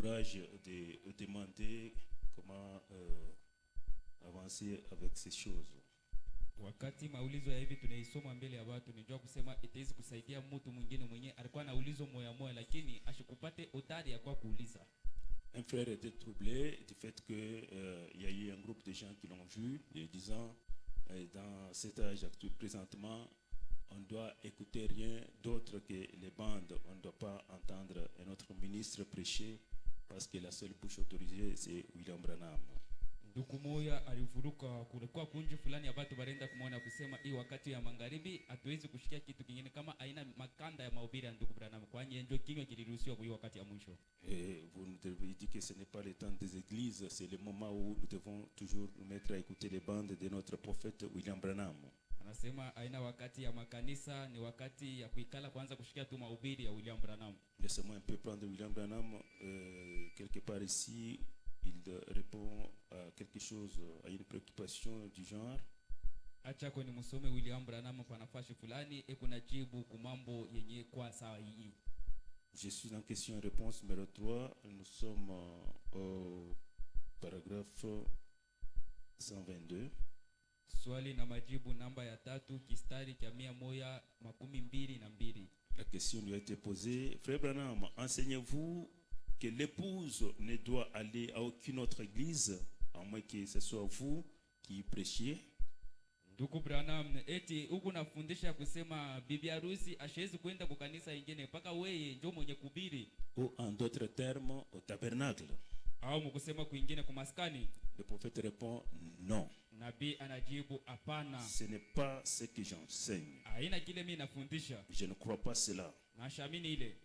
courage de demander comment avancer avec ces choses. Wakati maulizo ya hivi tunaisoma mbele ya watu, nijua kusema itawezi kusaidia mtu mwingine mwenye alikuwa na ulizo moya lakini ashikupate odari ya kwa kuuliza. Un frère était troublé du fait que il y a eu un groupe de gens qui l'ont vu disant dans cet âge actuel présentement on doit écouter rien d'autre que les bandes, on ne doit pas entendre un autre ministre prêcher parce que la seule bouche autorisée c'est William Branham. Ndugu moya alivuruka, kulikuwa kunji fulani ya watu barenda kumuona kusema hii wakati ya magharibi hatuwezi kushikia kitu kingine kama aina makanda ya mahubiri ya ndugu Branham, kwani ndio kinywa kiliruhusiwa kwa wakati ya mwisho. Et vous nous devez dire que ce n'est pas le temps des églises, c'est le moment où nous devons toujours nous mettre à écouter les bandes de notre prophète William Branham. Anasema aina wakati ya makanisa ni wakati ya kuikala kwanza kushikia tu mahubiri ya William Branham. Laissez-moi un peu prendre William Branham quelque part ici. Il répond à quelque chose, à une préoccupation du genre. Acha kwenye msome William Branham kwa nafasi fulani kuna jibu kumambo yenye kwa sawa hii. Je suis en question réponse numéro 3. Nous sommes au paragraphe 122. Swali na majibu namba ya 3 kistari cha 122. La question lui a été posée. Frère Branham, enseignez-vous que l'épouse ne doit aller à aucune autre église, à moins que ce soit vous qui prêchiez? Ndugu Branham, eti huku nafundisha kusema bibi harusi ashezi kwenda kwa kanisa ingine mpaka wewe ndio mwenye kubiri. Ou en d'autres termes, au tabernacle. Au mkusema kwingine kwa maskani? Le prophète répond non. Nabii anajibu hapana. Ce n'est pas ce que j'enseigne. Haina kile mimi nafundisha. Je ne crois pas cela. Nashamini ile.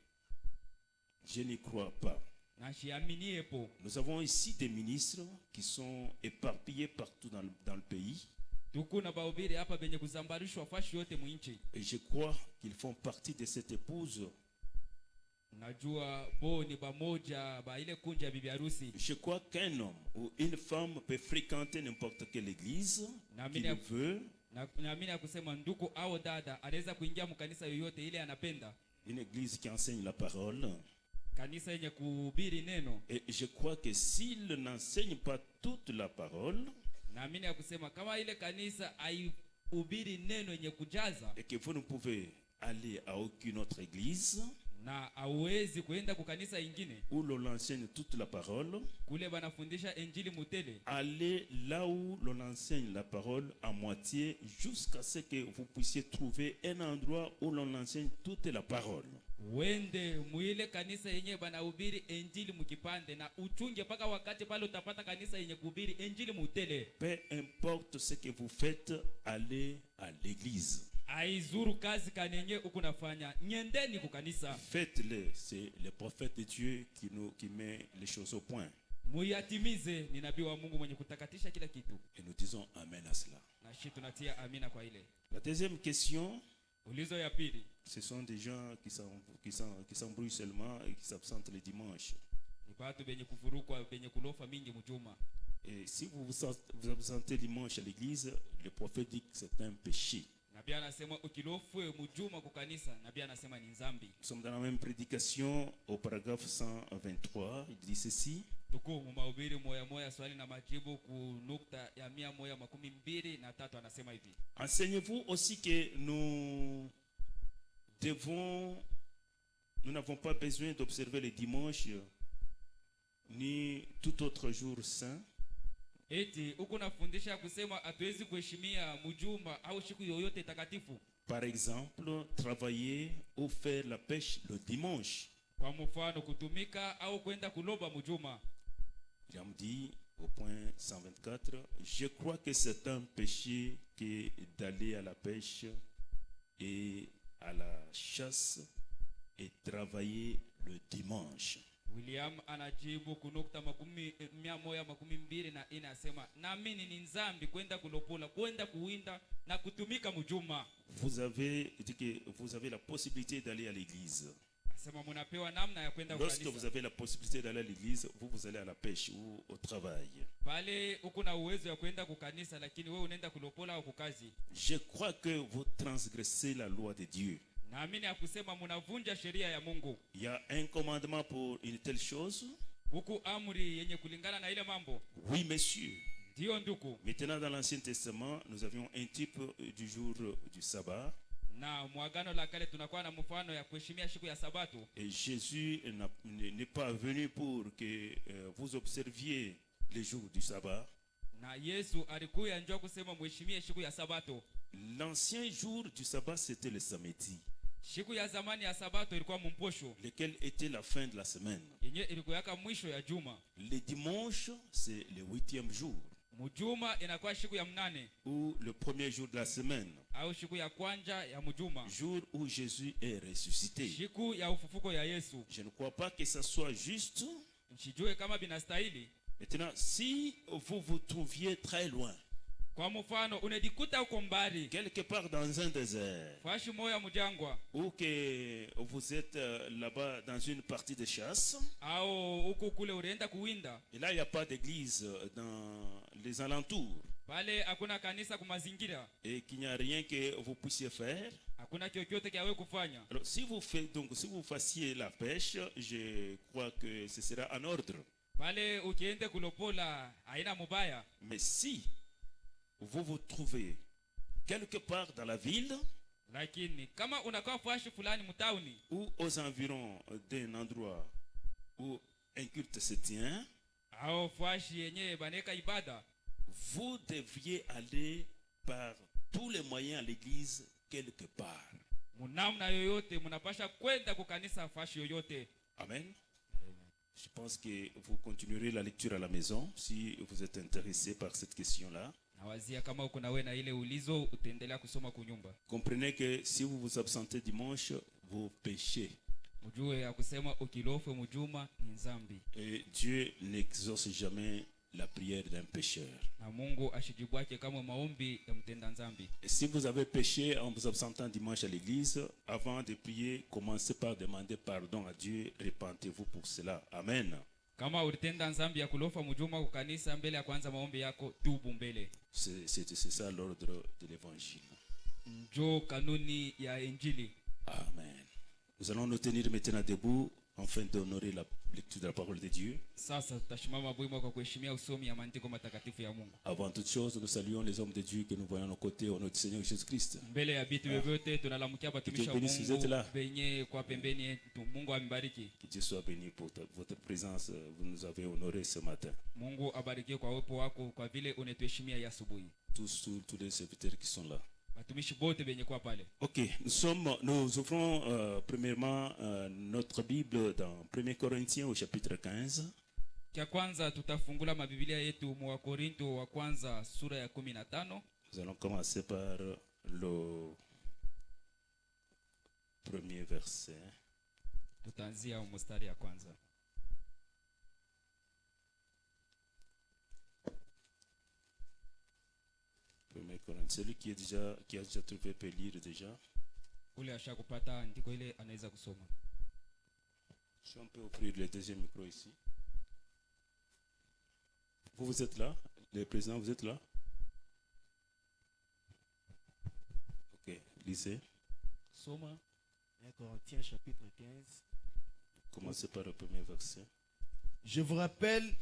Je n'y crois pas. Nous avons ici des ministres qui sont éparpillés partout dans le pays. Et je crois qu'ils font partie de cette épouse. Je crois qu'un homme ou une femme peut fréquenter n'importe quelle église qu'il veut. Une église qui enseigne la parole. Et je crois que s'il n'enseigne pas toute la parole, et que vous ne pouvez aller à aucune autre église où l'on enseigne toute la parole, allez là où l'on enseigne la parole à moitié jusqu'à ce que vous puissiez trouver un endroit où l'on enseigne toute la parole. Wende muile kanisa yenye banahubiri injili mukipande na uchunge paka wakati pale utapata kanisa yenye kuhubiri injili mutele. Peu importe ce que vous faites, allez à l'église. Aizuru kazi kanenye ukunafanya nyendeni kukanisa. Faites-le, c'est le prophète de Dieu qui met les choses au point. Muyatimize, ni nabii wa Mungu mwenye kutakatisha kila kitu. Et nous disons amen à cela. Na sisi tunatia amina kwa ile. La deuxième question. Ulizo ya pili. Ce sont des gens qui s'embrouillent seulement et qui s'absentent le dimanche. Et si vous vous absentez dimanche à l'église, le prophète dit que c'est un péché. Nous sommes dans la même prédication au paragraphe 123. Il dit ceci. Enseignez-vous aussi que nous n'avons pas besoin d'observer les dimanches ni tout autre jour saint. Par exemple, travailler ou faire la pêche le dimanche. Il me dit au point 124, je crois que c'est un péché que d'aller à la pêche et à la chasse et travailler le dimanche. William anajibu kunukta 124 na inasema naamini ni nzambi kwenda kulopola, kwenda kuwinda na kutumika mjuma. Vous avez dit que vous avez la possibilité d'aller à l'église. Lorsque vous avez la possibilité d'aller à l'église, vous allez à la pêche ou au travail. Je crois que vous transgressez la loi de Dieu. Naamini akusema mnavunja sheria ya Mungu. Il y a un commandement pour une telle chose. huku amri yenye kulingana na ile mambo. Oui, messieurs. Ndio ndugu. Maintenant, dans l'Ancien Testament, nous avions un type du jour du sabbat. Na mwagano la kale tunakuwa na mfano ya kuheshimia siku ya sabato. Et Jésus n'est pas venu pour que vous observiez les jours du sabbat. Na Yesu alikuja njoo kusema mheshimie siku ya sabato. L'ancien jour du sabbat, c'était le samedi. Siku ya zamani ya sabato ilikuwa mposho, lequel était la fin de la semaine. yenye ilikuwa yaka mwisho ya juma. Le dimanche, c'est le 8e jour. Mjuma inakuwa siku ya mnane, ou le premier jour de la semaine. au siku ya kwanja ya mjuma, Jour où Jésus est ressuscité. siku ya ufufuko ya Yesu. Je ne crois pas que ça soit juste. Msijue kama binastahili. Maintenant, si vous vous trouviez très loin, kwa mfano unajikuta uko mbali quelque part dans un désert, fashi moya mjangwa, ou que vous êtes là-bas dans une partie de chasse, au huko kule ulienda kuwinda, et là il n'y a pas d'église dans les alentours, pale hakuna kanisa kumazingira, et qu'il n'y a rien que vous puissiez faire. hakuna chochote kiawe kufanya. Alors, si vous fassiez la pêche, je crois que ce sera en ordre. Pale ukiende kulopola haina mubaya. Mais si vous vous trouvez quelque part dans la ville, Lakini kama unakuwa fashi fulani mtauni, ou aux environs d'un endroit où un culte se tient, au fashi yenye baneka ibada, vous deviez aller par tous les moyens à l'église quelque part. munamna yoyote munapasha kwenda kukanisa fashi yoyote. Amen. Je pense que vous continuerez la lecture à la maison si vous êtes intéressé par cette question-là. Nawazia kama uko nawe na ile ulizo utaendelea kusoma kunyumba. Comprenez que si vous vous absentez dimanche, vous péchez. Mjue ya kusema ukilofe mjuma ni dhambi. Et Dieu n'exauce jamais la prière d'un pécheur. Na Mungu ashijibwake kama maombi ya mtenda dhambi. Et si vous avez péché en vous absentant dimanche à l'église, avant de prier, commencez par demander pardon à Dieu. Repentez-vous pour cela. Amen. Kama ulitenda dhambi ya kulofa mjuma kukanisa, mbele ya kwanza maombi yako, tubu mbele. C'est ça l'ordre de l'évangile. Njo kanuni ya Injili. Amen. Nous allons nous tenir maintenant debout afin d'honorer la lecture de la parole de Dieu. Sasa tutashimama bwimo kwa kuheshimia usomi ya maandiko matakatifu ya Mungu. Avant toute chose, nous saluons les hommes de Dieu que nous voyons à nos côtés au nom du Seigneur Jésus-Christ. Mbele ya vitu vyovyote tunalamukia batumisha Que Dieu bénisse, vous êtes Mungu là. benye kwa pembeni yetu. Mungu ambariki. Que Dieu soit béni pour votre présence. Vous nous avez honorés ce matin. Mungu abarikie kwa uwepo wako kwa vile unetuheshimia ya asubuhi. Tous les serviteurs qui sont là. Batumishi bote benye kwa pale. Ok, nous ouvrons premièrement notre Bible dans 1 Corinthiens au chapitre 15. Kia kwanza tutafungula mabiblia yetu mu Wakorinto wa kwanza sura ya 15. Nous allons commencer par le premier verset. Tutaanzia mstari ya kwanza. Celui qui a déjà trouvé peut lire déjà. Ule ashakupata ndiko ile anaweza kusoma. Si on peut offrir le deuxième micro ici. Vous êtes là? Le président, vous êtes là? Ok, lisez. Soma 1 Corinthiens chapitre 15. Commencez par le premier verset. Je vous rappelle,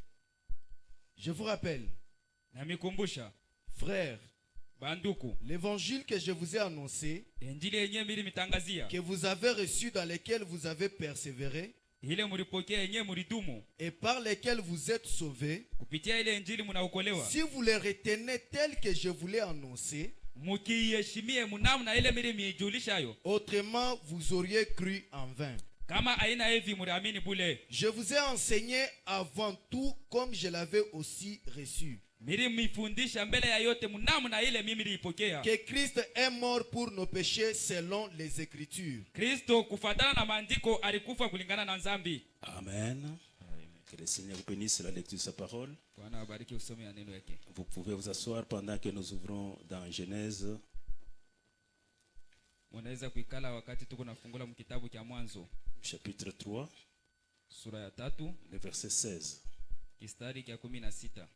Na mikumbusha frères, banduku, l'évangile que je vous ai annoncé, Injili yenyewe mili mitangazia, que vous avez reçu, dans lequel vous avez persévéré, ile mulipokea yenyewe mulidumu, et par lequel vous êtes sauvés, kupitia ile Injili munaokolewa. si vous les retenez tel que je vous l'ai annoncé, Mukiheshimie munamna ile mili mijulishayo, autrement vous auriez cru en vain. kama aina hivi muriamini bule. Je vous ai enseigné avant tout comme je l'avais aussi reçu, Miri mifundisha mbele ya yote munamna ile mimi nilipokea. que Christ est mort pour nos péchés selon les Écritures. Kristo kufatana na maandiko alikufa kulingana na dhambi. Amen. Que le Seigneur bénisse la lecture de sa parole. Bwana abariki usome ya neno yake. Vous pouvez vous asseoir pendant que nous ouvrons dans Genèse. Munaweza kuikala wakati tuko nafungula mkitabu cha Mwanzo Chapitre 3, sura ya 3 le verset 16. kistari cha 16.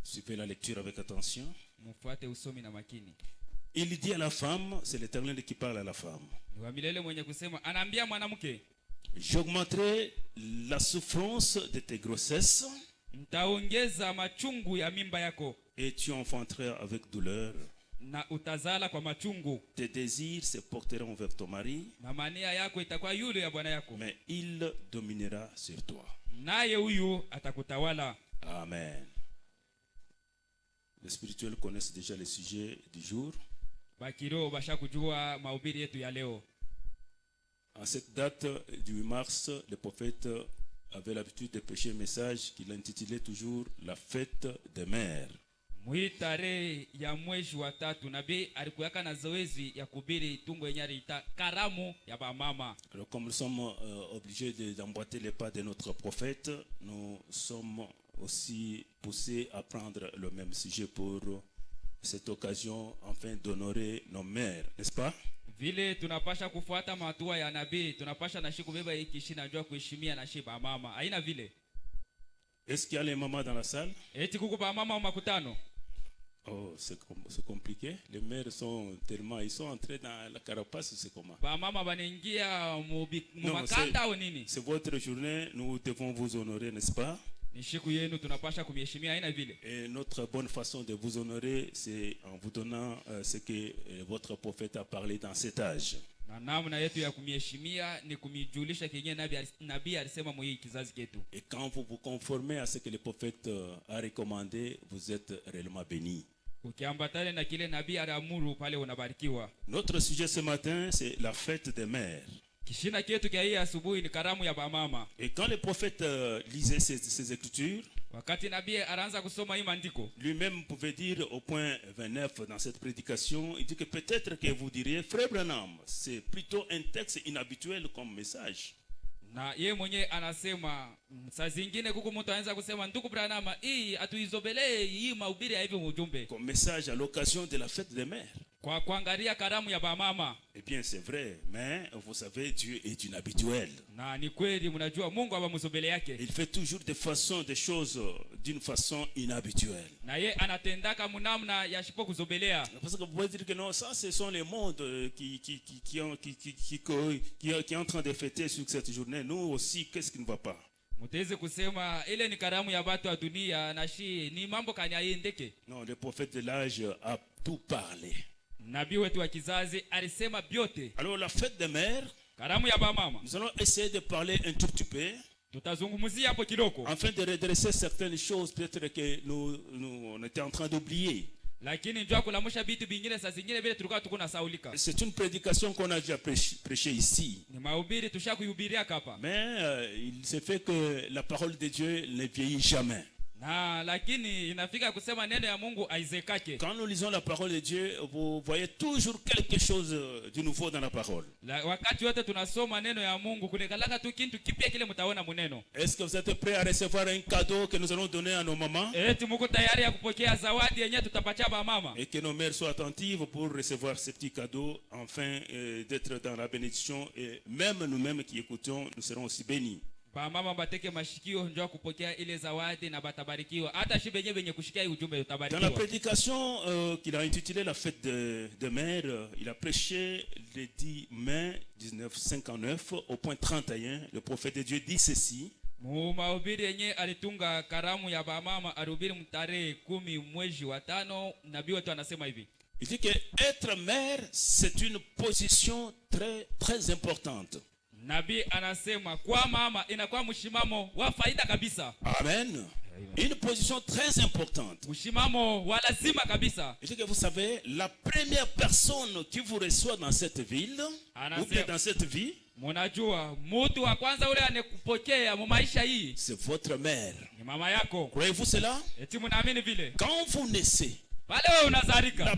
Suivez la lecture avec attention. Mufuate usomi na makini. Il dit à la femme, c'est l'Éternel qui parle à la femme. Ni wa milele mwenye kusema anaambia mwanamke, J'augmenterai la souffrance de tes grossesses nitaongeza machungu ya mimba yako et tu enfanteras avec douleur. na utazala kwa machungu, Tes désirs se porteront vers ton mari, na mania yako itakuwa yule ya bwana yako, mais il dominera sur toi. naye huyu atakutawala. Amen. Les spirituels connaissent déjà le sujet du jour. Bakiro basha kujua mahubiri yetu ya leo. En cette date du 8 mars, le prophète avait l'habitude de prêcher un message qu'il intitulait toujours la fête des mères. Muitare ya mwezi wa 3 nabii alikuweka na zoezi ya kubiri tungo yenye aliita karamu ya bamama. Alors comme nous sommes obligés d'emboîter les pas de notre prophète, nous sommes aussi poussés à prendre le même sujet pour cette occasion afin d'honorer nos mères, n'est-ce pas? Vile tunapasha kufuata matua ya nabii, tunapasha na shiku beba hiki shina njoo kuheshimia na shiba mama. Haina vile. Est-ce qu'il y a les mamans dans la salle? Eti kuku ba mama wa makutano. Oh, c'est compliqué. Les mères sont tellement, ils sont entrés dans la carapace, c'est comment? Ba mama banaingia mumakanda au nini? C'est votre journée, nous devons vous honorer, n'est-ce pas? Ni shiku yenu tunapasha kumheshimia, haina vile. Et notre bonne façon de vous honorer, c'est en vous donnant ce que votre prophète a parlé dans cet âge. Na namna yetu ya kumheshimia ni kumijulisha kenye nabii alisema mu hii kizazi ketu. Et quand vous vous conformez à ce que le prophète a recommandé, vous êtes réellement bénis. Ukiambatana na kile nabii aliamuru pale unabarikiwa. Notre sujet ce matin, c'est la fête des mères. Kishina ketu kia hii asubuhi ni karamu ya bamama. Et quand le prophète lisait ces écritures, Wakati nabii anaanza kusoma hii maandiko, lui-même pouvait dire au point 29 dans cette prédication, il dit que peut-être que vous diriez, Frère Branham, c'est plutôt un texte inhabituel comme message. na yeye mwenyewe anasema saa zingine kuku mtu anaweza kusema ndugu Branham, hii atuizobelee hii mahubiri ya hivi ujumbe Comme message à l'occasion de la fête des mères. kwa kuangalia karamu ya bamama. Eh bien, c'est vrai, mais vous savez, Dieu est inhabituel. Na ni kweli, mnajua Mungu abamuzobele yake, Il fait toujours des choses d'une façon inhabituelle. na ye anatendaka munamna ya shipo kuzobelea. Parce que vous pouvez dire que non, ça, ce sont les mondes qui est en train de fêter sur cette journée. Nous aussi, qu'est-ce qui ne va pas? Muteze kusema ile ni karamu ya watu wa dunia na shi ni mambo kanyayendeke. Non, le prophète de l'âge a tout parlé. Nabii wetu wa kizazi alisema byote. Alors, la fête des mères, Karamu ya bamama nous allons essayer de parler un tout petit peu, tutazungumzia hapo kidogo, afin de redresser certaines choses peut-être que on était en train d'oublier. lakini njoo kulamusha vitu vingine saa zingine vile tulikuwa tukuna saulika. C'est une prédication qu'on a déjà prêchée ici. Ni mahubiri tushakuhubiria hapa. Mais il se fait que la parole de Dieu ne vieillit jamais. Na lakini inafika kusema neno ya Mungu aizekake. Quand nous lisons la parole de Dieu, vous voyez toujours quelque chose de nouveau dans la parole. Wakati wote tunasoma neno ya Mungu kunekalaka tu kintu kipya kile mtaona muneno. Est-ce que vous êtes prêts à recevoir un cadeau que nous allons donner à nos mamans? Eti muko tayari ya kupokea zawadi yenyewe tutapatia ba mama? Et que nos mères soient attentives pour recevoir ces petits cadeaux, afin d'être dans la bénédiction. Et même nous-mêmes qui écoutons, nous serons aussi bénis. Ba mama bateke mashikio njoo kupokea ile zawadi na batabarikiwa. Hata shi benye kushikia hii ujumbe Dans utabarikiwa. la prédication qu'il a intitulée la fête de mères, il a prêché le 10 mai 1959 au point 31. Le prophète de Dieu dit ceci. Mahubiri yenye alitunga karamu ya bamama alihubiri mtarehe 10 mwezi wa 5. Nabii wetu anasema hivi. Il dit que être mère, c'est une position très très importante. Nabii anasema kwa mama inakuwa mshimamo wa faida kabisa. Amen. Une position très importante. Mshimamo wa lazima kabisa. Il dit que vous savez, la première personne qui vous reçoit dans cette ville, ou bien dans cette vie, munajua mtu wa kwanza ule anekupokea mu maisha hii, c'est votre mère. ni mama yako. Croyez-vous cela? Eti munaamini vile? Quand vous naissez, Pale wewe unazalika, la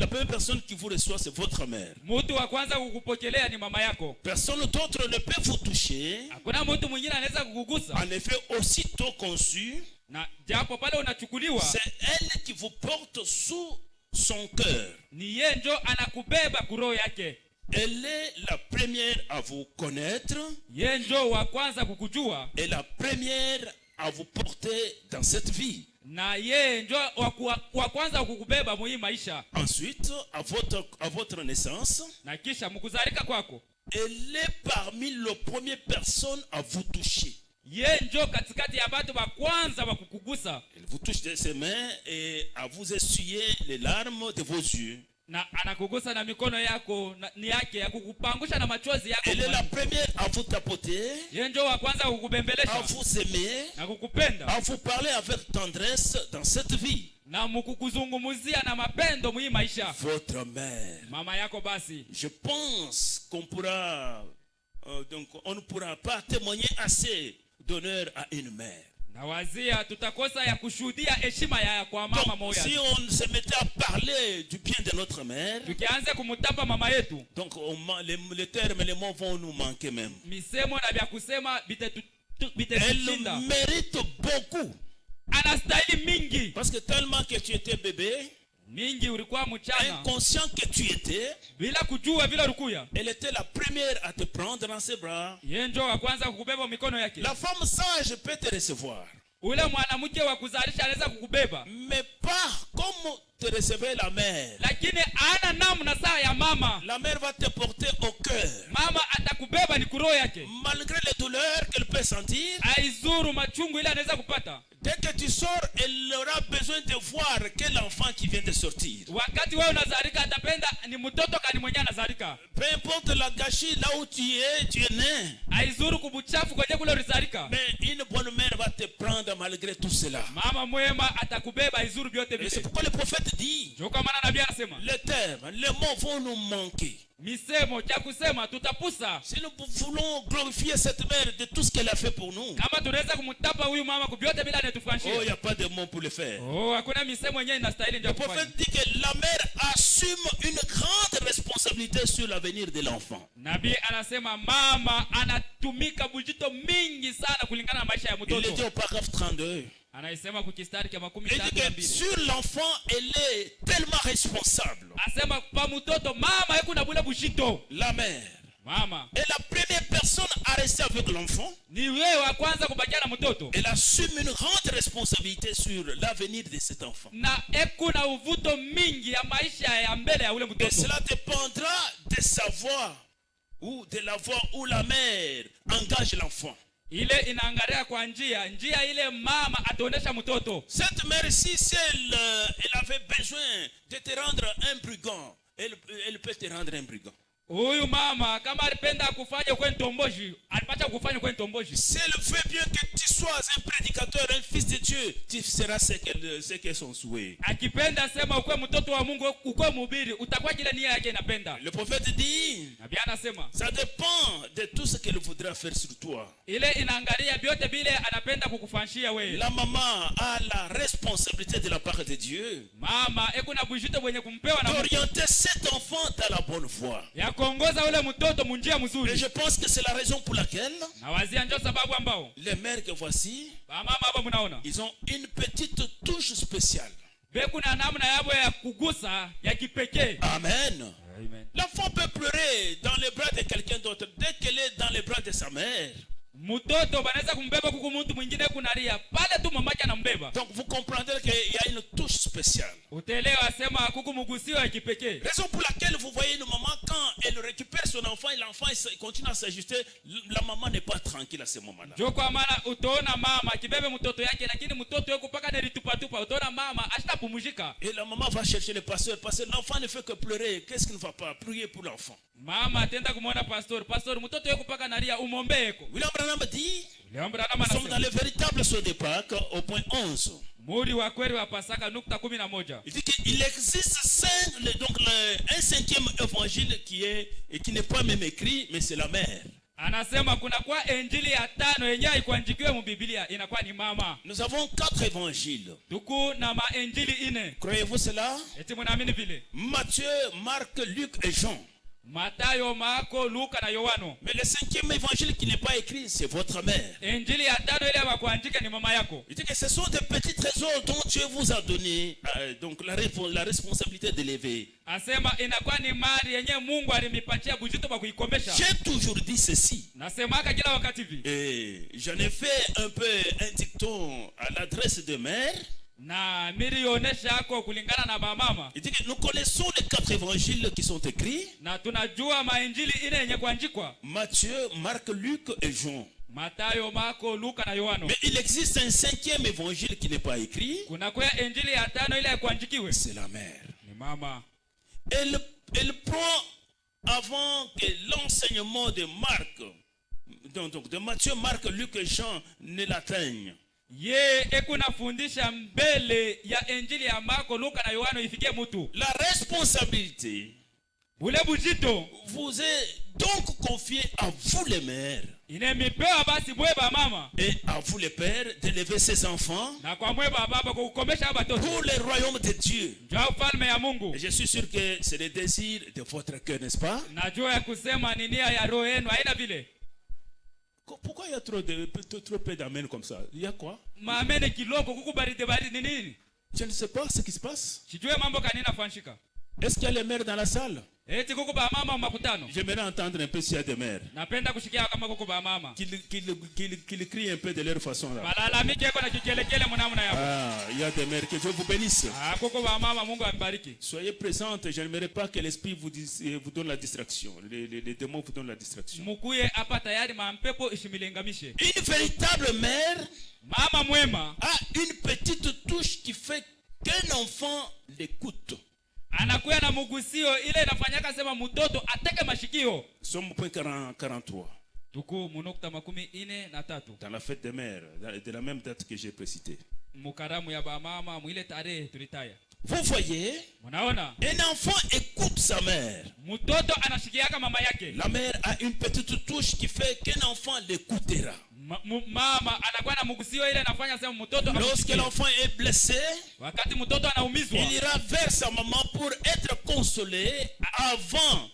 première personne qui vous reçoit, c'est votre mère. mtu wa kwanza kukupokelea ni mama yako. Personne d'autre ne peut vous toucher. Hakuna mtu mwingine anaweza kukugusa. En effet, aussitôt conçu, Na japo pale unachukuliwa, c'est elle qui vous porte sous son cœur. ni yeye ndio anakubeba kuroho yake. Elle est la première à vous connaître Yeye ndio wa kwanza kukujua, et la première à vous porter dans cette vie. na yeye ndio wa kwanza kukubeba mu hii maisha. Ensuite, à votre naissance, Na kisha mkuzalika kwako, elle est parmi les premières personnes à vous toucher. Ye njo katikati ya batu ba kwanza wa kukugusa. Elle vous touche de ses mains et à vous essuyer les larmes de vos yeux. Na anakugusa na mikono yako ni yake ya kukupangusha na machozi yako. Elle est la première à vous tapoter. Ye njo wa kwanza kukubembelesha. À vous aimer. Na kukupenda. À vous parler avec tendresse dans cette vie. Na mukukuzungumuzia na mapendo mwi maisha. Votre mère. Mama yako basi. Je pense qu'on pourra donc on ne pourra pas témoigner assez d'honneur à une mère. Na wazia tutakosa ya kushuhudia heshima ya kwa mama moja. Si on se mettait à parler du bien de notre mère, tukianza kumtapa mama yetu, donc les termes, les mots vont nous manquer même. Misemo na vya kusema elle mérite beaucoup. Anastahili mingi. Parce que tellement que tu étais bébé, mingi ulikuwa mchana, inconscient que tu étais, bila kujua vile ulikuya, elle était la première à te prendre dans ses bras. Yeye ndio wa kwanza kukubeba mikono yake. La femme sage peut te recevoir. Ule mwanamke wa kuzalisha anaweza kukubeba, mais pas comme te recevait la mère. Lakini ana namna saa ya mama. La mère va te porter au cœur. Mama atakubeba ni kuroho yake. Malgré les douleurs qu'elle peut sentir, aizuru machungu ile anaweza kupata. Dès que tu sors, elle aura besoin de voir quel enfant qui vient de sortir. Wakati wewe unazalika atapenda ni mtoto kani mwenye anazalika. Peu importe la gâchis là où tu es né. Aizuru kubuchafu kwenye kule ulizalika. Mais une bonne mère va te prendre malgré tout cela. Mama mwema atakubeba aizuru vyote vile. C'est pourquoi le prophète dit. Joka maana nabii anasema. Les termes, les mots vont nous manquer. Misemo cha kusema tutapusa. Si nous voulons glorifier cette mère de tout ce qu'elle a fait pour nous. Kama tunaweza kumtapa huyu mama kwa vyote bila anatufanyia. Oh, il y a pas de mots pour le faire. Oh, hakuna misemo yenyewe inastahili ndio kufanya. Le prophète dit que la mère assume une grande responsabilité sur l'avenir de l'enfant. Nabii anasema mama anatumika bujito mingi sana kulingana na maisha ya mtoto. Il est dit au paragraphe 32. Anaisema kukistari kwa 12. Il dit que sur l'enfant, elle est tellement responsable. Asema pa mtoto mama yako na bula bujito. La mère. Mama. Et la première personne à rester avec l'enfant. Ni wewe wa kwanza kubakia na mtoto. Elle assume une grande responsabilité sur l'avenir de cet enfant. Na eko na uvuto mingi ya maisha ya mbele ya ule mtoto. Et cela dépendra de savoir ou de la voie où la mère engage l'enfant. Ile inaangalia kwa njia ile mama ataonesha mtoto. Cette mère si elle avait besoin de te rendre un brigand, elle peut te rendre un brigand. Huyu mama kama alipenda kufanya kwa ntomboji, alipata kufanya kwa ntomboji. Si elle veut bien que tu sois un prédicateur, un fils de Dieu, tu seras ce qu'est son souhait. Akipenda sema ukwe mtoto wa Mungu, ukwe mhubiri, utakuwa kile nia yake inapenda. Le prophète dit, nabii anasema, ça dépend de tout ce qu'elle voudra faire sur toi. Ile inaangalia vyote vile anapenda kukufanyia wewe. La maman a la responsabilité de la part de Dieu. Mama eko na bujito mwenye kumpewa na d'orienter cet enfant dans la bonne voie. Kuongoza ule mtoto munjia mzuri. Et je pense que c'est la raison pour laquelle na wazia ndio sababu ambao les mères que voici, mama hapa mnaona, ils ont une petite touche spéciale. Beku na namna yabo ya kugusa ya kipekee. Amen. Amen. L'enfant peut pleurer dans les bras de quelqu'un d'autre dès qu'elle est dans les bras de sa mère. Mtoto banaweza kumbeba kuku mtu mwingine kunalia pale tu mamake anambeba. Donc vous comprendrez qu'il y a une touche spéciale. Utaelewa sema kuku mugusio ya kipekee. Raison pour laquelle vous voyez une maman quand elle récupère son enfant et l'enfant continue à s'ajuster, la maman n'est pas tranquille à ce moment-là. Jo kwa maana utaona mama kibebe mtoto yake lakini mtoto yuko paka nilitupa tupa, utaona mama ashitapumzika. Et la maman va chercher le pasteur parce que l'enfant ne fait que pleurer. Qu'est-ce qui ne va pas? Prier pour l'enfant. Mama atenda kumuona pastor mtoto yuko paka nalia umombeeko. William Branham dit, nous sommes dans le véritable saut de Pâques au point 11. Muri wa kweli wa Pasaka nukta 11. Il dit qu'il existe un cinquième évangile qui n'est pas même écrit, mais c'est la mère. Anasema kuna kwa injili ya 5 yenyewe ikuandikiwe mu Biblia inakuwa ni mama. Nous avons 4 évangiles. Tuku na ma injili 4. Croyez-vous cela? Eti mnaamini vile? Matthieu, Marc, Luc et Jean. Matayo, Marko, Luka na Yohano. Mais le cinquième évangile qui n'est pas écrit, c'est votre mère. Injili ya 5 ile ya kuandika ni mama yako. Il dit que ce sont des petits trésors dont Dieu vous a donné donc la responsabilité d'élever. Asema inakuwa ni mali yenyewe Mungu alimipatia bujito kwa kuikomesha. J'ai toujours dit ceci. Nasemaka kila wakati hivi. Et j'en ai fait un peu un dicton à l'adresse de mère. Na milionesha yako kulingana na mama. Il dit que nous connaissons les 4 évangiles qui sont écrits. Na tunajua mainjili ine yenye kuandikwa. Matthieu, Marc, Luc et Jean. Matayo, Marko, Luka na Yohano. Mais il existe un 5e évangile qui n'est pas écrit. Kuna kwa injili ya tano ile ya kuandikiwe. C'est la mère. Ni mama. Elle prend avant que l'enseignement de Marc, donc de Matthieu, Marc, Luc et Jean ne l'atteigne. Ye ekunafundisha mbele ya injili ya Marko, Luka na Yohano ifikie mtu. La responsabilité Ule bujito vous est donc confiée à vous les mères inemipewa basi bweba mama et à vous les pères d'élever ces enfants na kwa mweba baba kukomesha watoto pour le royaume de Dieu. njoo ufalme ya Mungu. Et je suis sûr que c'est le désir de votre cœur, n'est-ce pas? Najua ya kusema ni nia ya roho yenu, haina vile. Pourquoi il y a trop peu d'amen comme ça? Il y a quoi? Maamene kiloko kukubaride baridi ni nini? Je ne sais pas ce qui se passe. Sijue mambo kanina fanshika. Est-ce qu'il y a les mères dans la salle? Eti kukuba mama makutano. J'aimerais entendre un peu s'il y a des mères. Napenda kushikia kama kukuba mama. Qu'ils crient un peu de leur façon là. Malalamike yako na kikelekele mnamna yako. Ah, il y a des mères, que Dieu vous bénisse. Ah, kukuba mama Mungu ambariki. Soyez présentes, je n'aimerais pas que l'esprit vous donne la distraction. Les démons vous donnent la distraction. Mukuye hapa tayari mampepo ishimilengamishe. Une véritable mère Mama mwema a une petite touche qui fait qu'un enfant l'écoute. anakuya na mugusio ile inafanyaka sema mtoto ateke mashikio. Somme point 43. Tuku munokta 43. Dans la fête des mères, de la même date que j'ai précité. Mukaramu ya ba mama mwile tarehe tulitaya. Vous voyez, Munaona? un enfant écoute sa mère. Mtoto anashikiaka mama yake. La mère a une petite touche qui fait qu'un enfant l'écoutera. Mama anakuwa na mugusio ile inafanya sema mtoto lorsque l'enfant est blessé, wakati mtoto anaumizwa, il ira vers sa maman pour être consolé avant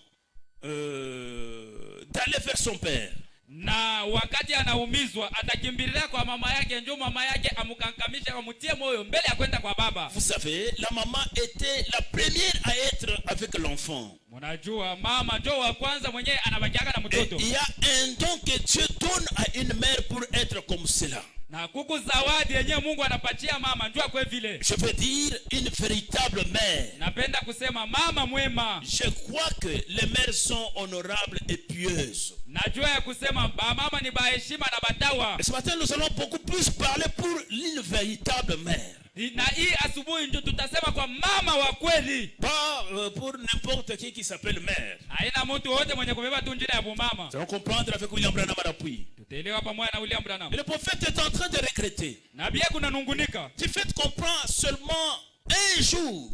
d'aller vers son père. Na wakati anaumizwa atakimbilia kwa mama yake, njoo mama yake amukankamisha amutie moyo mbele ya kwenda kwa baba. Vous savez, la maman était la première à être avec l'enfant. Mnajua mama njoo wa kwanza mwenyewe anabakiaka na mtoto. Il y a un don que Dieu donne à une mère pour être comme cela. Na kuku zawadi yenyewe Mungu anapatia mama njoo kwa vile. Je veux dire une véritable mère. Napenda kusema mama mwema. Je crois que les mères sont honorables et pieuses. Najua ya kusema mama ni baheshima na batawa. Et ce matin nous allons beaucoup plus parler pour une véritable mère. Na hii asubuhi ndio tutasema kwa mama wa kweli. Pas pour n'importe qui s'appelle mère. Haina mtu wote mwenye kubeba tu njina ya mama. Nous allons comprendre avec William Branham à l'appui. Tutaelewa pamoja na William Branham. Et le prophète est en train de regretter. Nabii kuna nungunika. Du fait qu'on prend seulement un jour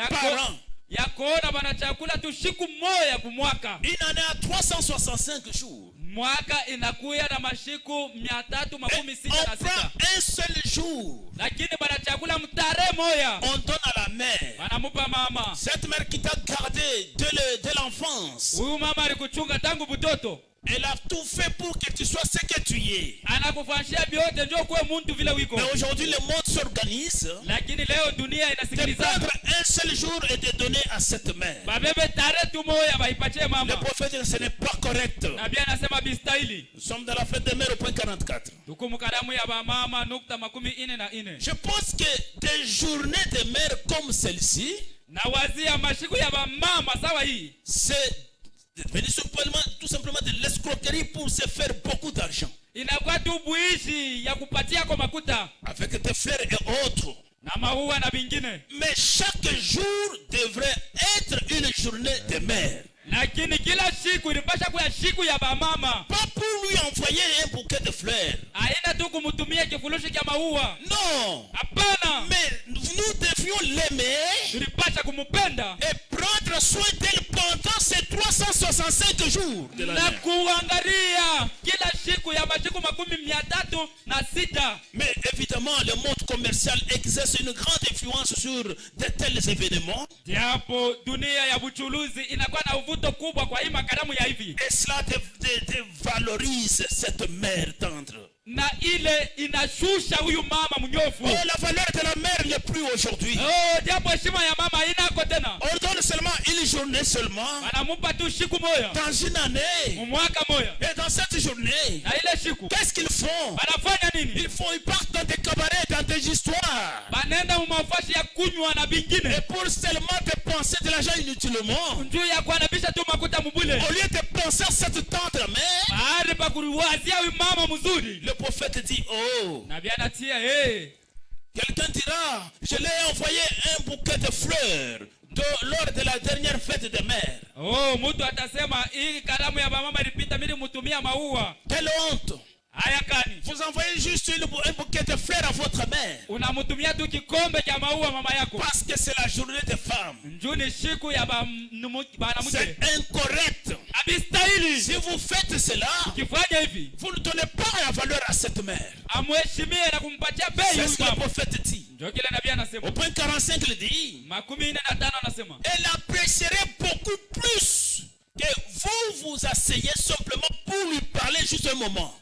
par an. Ya kuona bana chakula tu siku moja kwa mwaka. Une année à 365 jours. Mwaka inakuya na mashiku 366. On prend un seul jour. Lakini bana chakula mtare moja. On donne à la mère. Banamupa mama. Cette mère qui t'a gardé de l'enfance. Huyu mama alikuchunga tangu butoto. Elle a tout fait pour que tu sois ce que tu es. Anakufanyia vyote ndio kuwe mtu vile wiko. Mais aujourd'hui le monde s'organise. Lakini leo dunia De inasikilizana. prendre un seul jour et de donner à cette mère. Babebe tare tu moja baipatie mama. Le prophète, ce n'est pas correct. Nabii anasema bistahili. Nous sommes dans la fête des mères au point 44. Tukumu karamu ya ba mama nukta 44. Je pense que des journées de mères comme celle-ci, na wazia mashiku ya ba mama sawa hii, c'est tout simplement de l'escroquerie pour se faire beaucoup d'argent. Inakuwa tu buishi ya kupatia kwa makuta. Avec tes frères et autres. Na maua na bingine. Mais chaque jour devrait être une journée de mère. Lakini kila siku inapaswa kuwa siku ya ba mama. Pas pour lui envoyer un bouquet de fleurs. Haina tu kumtumia kifurushi cha maua. Non. Hapana. Mais nous devions l'aimer. Tulipaswa kumpenda. Et prendre soin d'elle pendant ces 365 jours de l'année. Na kuangalia kila siku ya masiku 366. Mais évidemment, le monde commercial exerce une grande influence sur de tels événements. Japo dunia ya buchuluzi inakuwa na uvuto kubwa kwa hii makaramu ya hivi. Et cela dévalorise cette mère tendre. Na ile inashusha huyu mama mnyofu. Oh, la valeur de la mère n'est plus aujourd'hui. Oh, japo heshima ya mama inako tena. On donne seulement une journée seulement. Anamupa tu siku moja. Dans une année. Mwaka moja. Et dans cette journée, na ile siku qu'est-ce qu'ils font? Banafanya nini? Ils partent dans des cabarets, dans des histoires. Banenda mu mafasi ya kunywa na bingine. Et pour seulement te dépenser de l'argent inutilement, njuu ya kuanabisha tu makuta mubule, au lieu de penser à cette tante la mère, mahali pa kuwazia huyu mama mzuri, le prophète dit, oh, nabii anatia quelqu'un dira, je lui ai envoyé un bouquet de fleurs lors de la dernière fête des mères. oh, mtu atasema hii karamu ya mama ilipita mimi mtumia maua. Quelle honte! Haya kani, Vous envoyez juste un bouquet de fleurs à votre mère. unamtumia tu kikombe cha maua mama yako, Parce que c'est la journée des femmes. njuu ni siku ya banamuke. C'est incorrect. Abistahili Si vous faites cela, kifanya hivi, vous ne donnez pas la valeur à cette mère. amheshimie na kumpatia bei C'est huyu ce que le mama. prophète dit. Ndio kile nabii anasema. Au point 45, il dit, 45 anasema, elle apprécierait beaucoup plus que vous vous asseyez simplement pour lui parler juste un moment.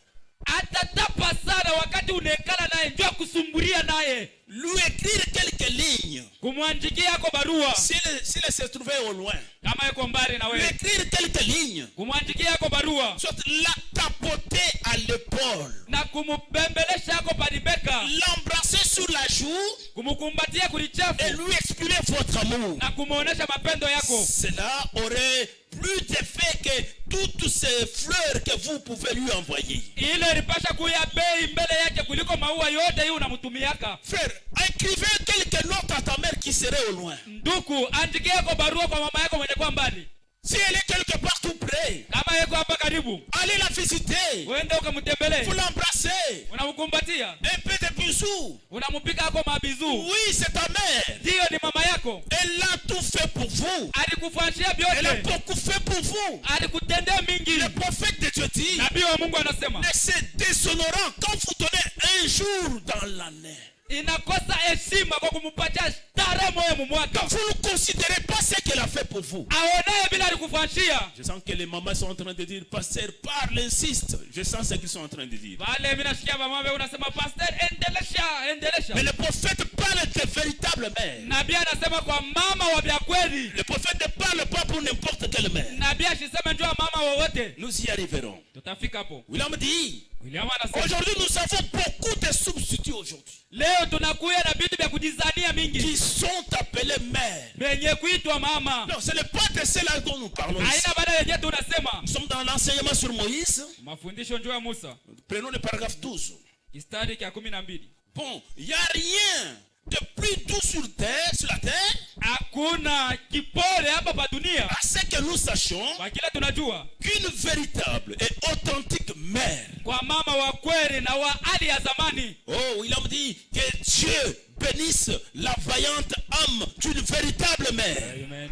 atatapa sana wakati unekala naye, ndio kusumbulia naye, Lui écrire quelques lignes. kumwandikia yako barua S'il se trouvait au loin, kama yuko mbali na lui wewe, écrire quelques lignes. kumwandikia yako barua Soit la tapoter à l'épaule, na kumubembelesha yako palibeka, l'embrasser sur la joue kumkumbatia et kulichafu lui exprimer votre amour. na kumuonesha mapendo yako. Cela aurait plus d'effet que toutes ces fleurs que vous pouvez lui envoyer. Ile ilipasha kuya bei mbele yake kuliko maua yote hii unamtumiaka. Frère, écrivez quelques notes à ta mère qui serait au loin. Nduku, andikia yako barua kwa mama yako mwenye kwa mbali. Si elle est quelque part tout près, Kama yako hapa karibu, allez la visiter. uende ukamtembelee, Vous l'embrassez. unamkumbatia, Un peu de bisous. unampika yako mabizu. Oui, c'est ta mère. Ndio ni mama yako. Elle a tout fait pour vous. Alikufanyia Elle a vyote, beaucoup fait pour vous. alikutendea mingi. Le prophète de Dieu dit, Nabii wa Mungu anasema, mais c'est déshonorant quand vous donnez un jour dans l'année. inakosa heshima kwa kumpatia starehe moyo mumwaka. Quand vous ne considérez pas ce qu'elle a fait pour vous. Aonaye bila alikufanyia. Je sens que les mamans sont en train de dire, pasteur, parle, insiste. Je sens ce qu'ils sont en train de dire. Vale mimi nasikia mama wewe unasema pastor, endelesha. Mais le prophète parle de véritable mère. Nabii anasema kwa mama wa vya kweli. Le prophète ne parle pas pour n'importe quelle mère. Nabii asisema njoo mama wowote. Nous y arriverons. Tutafika hapo. William dit, William anasema, aujourd'hui nous avons beaucoup de substituts aujourd'hui. leo tunakuya na vitu vya kujizania mingi Qui sont appelés mères. venye kuitwa mama. Non, ce n'est pas de cela dont nous parlons ici. Haina baada yenyewe tunasema. Nous sommes dans l'enseignement sur Moïse. Mafundisho njoo ya Musa. Prenons le paragraphe 12. Kistari cha 12. Bon, il n'y a rien de plus doux sur la terre, Hakuna kipole hapa pa dunia. à ce que nous sachions, Kwa kila tunajua qu'une véritable et authentique mère. kwa mama wa kweli na wa hali ya zamani. Oh, il a dit que Dieu bénisse la vaillante âme d'une véritable mère. Amen.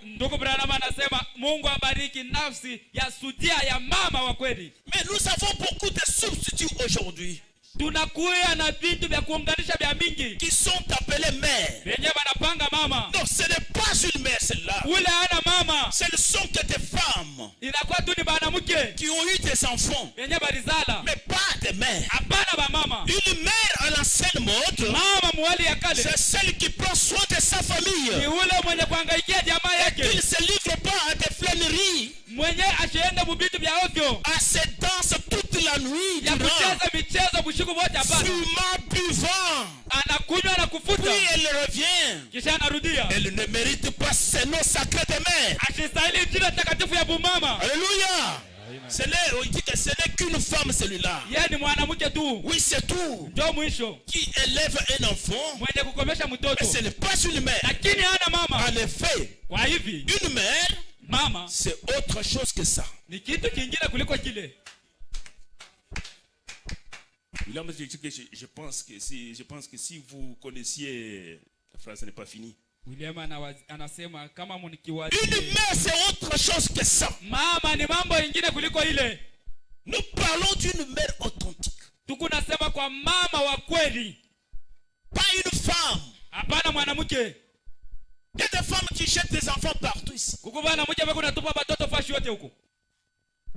Ndugu Branham anasema Mungu abariki nafsi ya sudia ya mama wa kweli. Mais nous avons beaucoup de substituts aujourd'hui Tunakuya na vitu vya kuunganisha vya mingi qui sont appelés mères. venye banapanga mama. Non, ce n'est pas une mère celle-là. Ule ana mama, Ce ne sont que des femmes inakuwa tu ni banamuke qui ont eu des enfants, venye balizala, mais pas des mères. hapana ba mama. Une mère à l'ancienne mode, Mama mwali ya kale c'est celle qui prend soin de sa ni famille. ule mwenye kuangaikia jamaa Il yake, ne se livre pas à des flâneries, mwenye ashiende mubitu vya ovyo à se danse toute la nuit, ya durant, kucheza michezo bushiku wote. Hapana, fumant, buvant. anakunywa na kufuta Puis elle revient. kisha anarudia. Elle ne mérite pas ce nom sacré de mère. Ashistahili jina takatifu ya bumama. Alléluia. Il dit que ce n'est qu'une femme celui-là. Yeye ni mwanamke tu, Oui, c'est tout. ndio mwisho, Qui élève un enfant, mwenye kukomesha mtoto, mais ce n'est pas une mère. lakini hana mama. En effet, Kwa hivi une mère, mama c'est autre chose que ça. ni kitu kingine kuliko kile. Je pense que si vous connaissiez, la phrase n'est pas finie. William anasema kama Une mnikiwazi, mère, c'est autre chose que ça. mama ni mambo ingine kuliko ile. Nous parlons d'une mère authentique. Tukunasema kwa mama wa kweli, Pas une femme. hapana mwanamke. Il y a des femmes qui jettent des enfants partout ici. Kukubana mmoja wako natupa batoto fashi yote huko.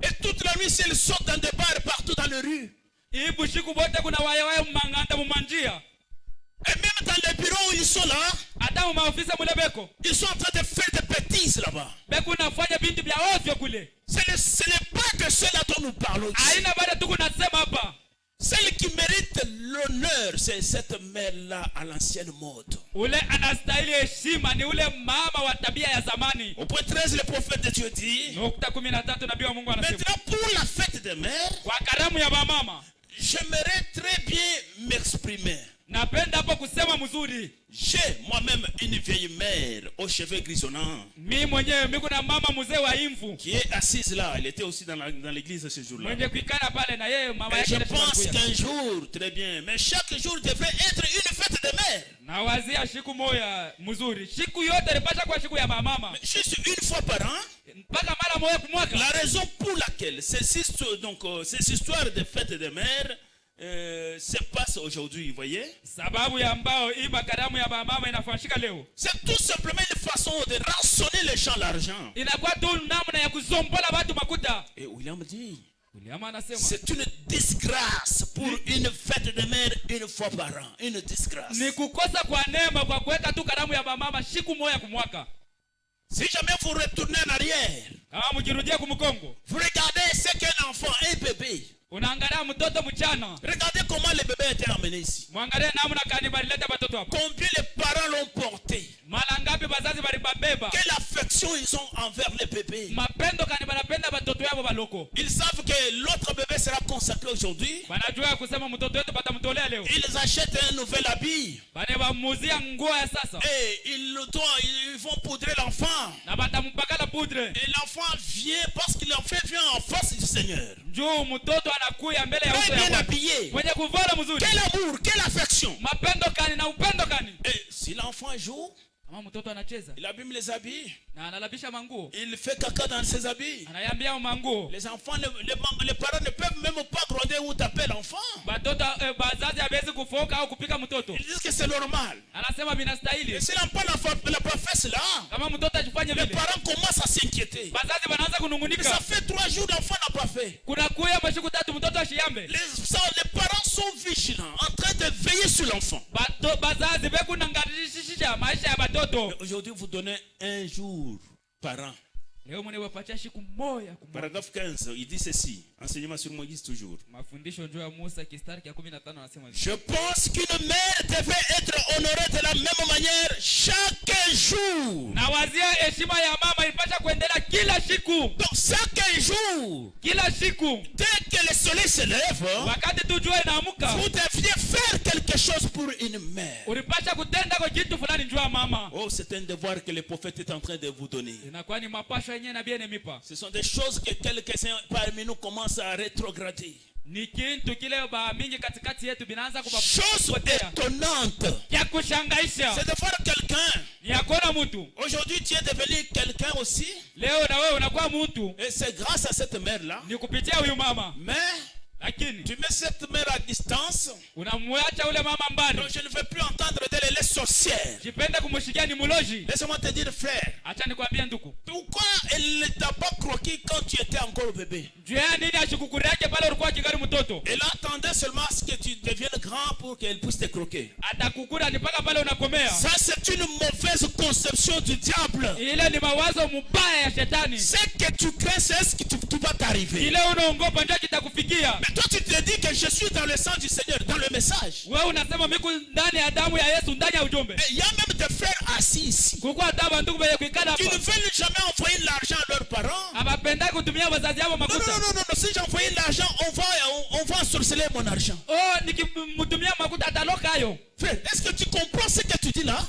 Et toute la nuit, si elles sortent dans des bars partout dans les rues. Hii bushiku bote kuna wayewaye mmanganda mumanjia. Et même dans les bureaux où ils sont là, Hata maofisa mule beko. ils sont en train de faire des bêtises là-bas. Beko nafanya bintu vya ovyo kule. Ce n'est pas de cela dont nous parlons ici. Haina bado tukunasema hapa. Ce Celle qui mérite l'honneur, c'est cette mère-là à l'ancienne mode. Ule anastahili heshima ni ule mama wa tabia ya zamani. Au point 13, le prophète de Dieu dit, Nukta 13 nabii wa Mungu anasema, maintenant pour la fête des mères, kwa karamu ya mama, j'aimerais très bien m'exprimer. napenda hapo kusema mzuri. J'ai moi-même une vieille mère aux cheveux grisonnants. Mimi mwenyewe miko na mama mzee wa imvu. Qui est assise là. Elle était aussi dans l'église ce jour-là. Mwenye kuikana pale na yeye mama yake. Je pense qu'un jour, très bien, mais chaque jour devrait être une fête de mère. Na wazia siku moja mzuri. Siku yote ilipaswa kuwa siku ya mama. Juste une fois par an. Mpaka mara moja kwa mwaka. La raison pour laquelle ces histoires de fête de mère se passe aujourd'hui, vous voyez? Sababu ya ambao iba karamu ya mama inafanyika leo. C'est tout simplement une façon de rançonner les gens l'argent. Inakuwa tu namna ya kuzombola watu makuta. Et William dit, c'est une disgrâce pour une fête de mère une fois par an. Une disgrâce. Ni kukosa kwa neema kwa kuweka tu karamu ya mama siku moja kwa mwaka. Si jamais vous retournez en arrière, kama mkirudia kumkongo, vous regardez ce qu'un enfant, un bébé. Unaangalia mtoto mchana. Regardez comment le bébé était emmené ici. Mwangalie namna kani balileta watoto hapo. Combien les parents l'ont porté. Mara ngapi bazazi balibabeba. Quelle affection ils ont envers les bébés. Mapendo kani banapenda watoto yao baloko. Ils savent que l'autre bébé sera consacré aujourd'hui. Banajua kusema mtoto wetu batamtolea leo. Ils achètent un nouvel habit. Banebamuzia nguo ya sasa. Et ils vont poudrer l'enfant. Na batampaka la poudre. Et l'enfant vient parce qu'il vient en face du Seigneur. Njoo mtoto anakuya mbele ya uso ya bien habillé. Mwenye kuvala mzuri. Quel amour, quelle affection. Mapendo kani na upendo kani. Et si l'enfant joue, kama mtoto anacheza, il abîme les habits. Na analabisha manguo. Il fait caca dans ses habits. Anayambia manguo. Les enfants, les parents ne peuvent même pas gronder ou taper l'enfant. Batoto bazazi hawezi kufoka au kupika mtoto. Ils disent que c'est normal. Anasema binastahili. Et si l'enfant n'a pas fait cela, kama mtoto ajifanye vile, les parents commencent à s'inquiéter. Bazazi wanaanza kunungunika. Ça fait 3 jours l'enfant n'a pas fait. Kuna kuya mashiku 3 mtoto ashiyambe. Les parents sont vigilants, en train de veiller sur l'enfant. Bazazi beku nangarishisha maisha ya batoto. Aujourd'hui vous donnez un jour par an. Paragraphe 15, il dit ceci. Enseignement sur Moïse toujours. Je pense qu'une mère devait être honorée de la même manière chaque jour. Donc chaque jour, dès que le soleil se lève, vous deviez faire quelque chose pour une mère. Oh, c'est un devoir que le prophète est en train de vous donner. Ce sont des choses que quelques-uns parmi nous commencent à rétrograder. Chose étonnante, c'est de voir quelqu'un. Aujourd'hui tu es devenu quelqu'un aussi. Et c'est grâce à cette mère-là. Mais tu mets cette mère à distance. Donc je ne veux plus entendre d'elle, elle est sorcière. Laisse-moi te dire, frère, pourquoi elle ne t'a pas croqué quand tu étais encore bébé? Elle attendait seulement à ce que tu deviennes grand pour qu'elle puisse te croquer. Ça, c'est une mauvaise conception du diable. Ce que tu crains, c'est ce qui va t'arriver. Mais toi tu te dis que je suis dans le sang du Seigneur, dans le message. Et il y a même des frères assis ici qui ne veulent jamais envoyer l'argent à leurs parents. Non, si j'envoyais l'argent, on va ensorceler mon argent. Frère, est-ce que tu comprends ce que tu dis là?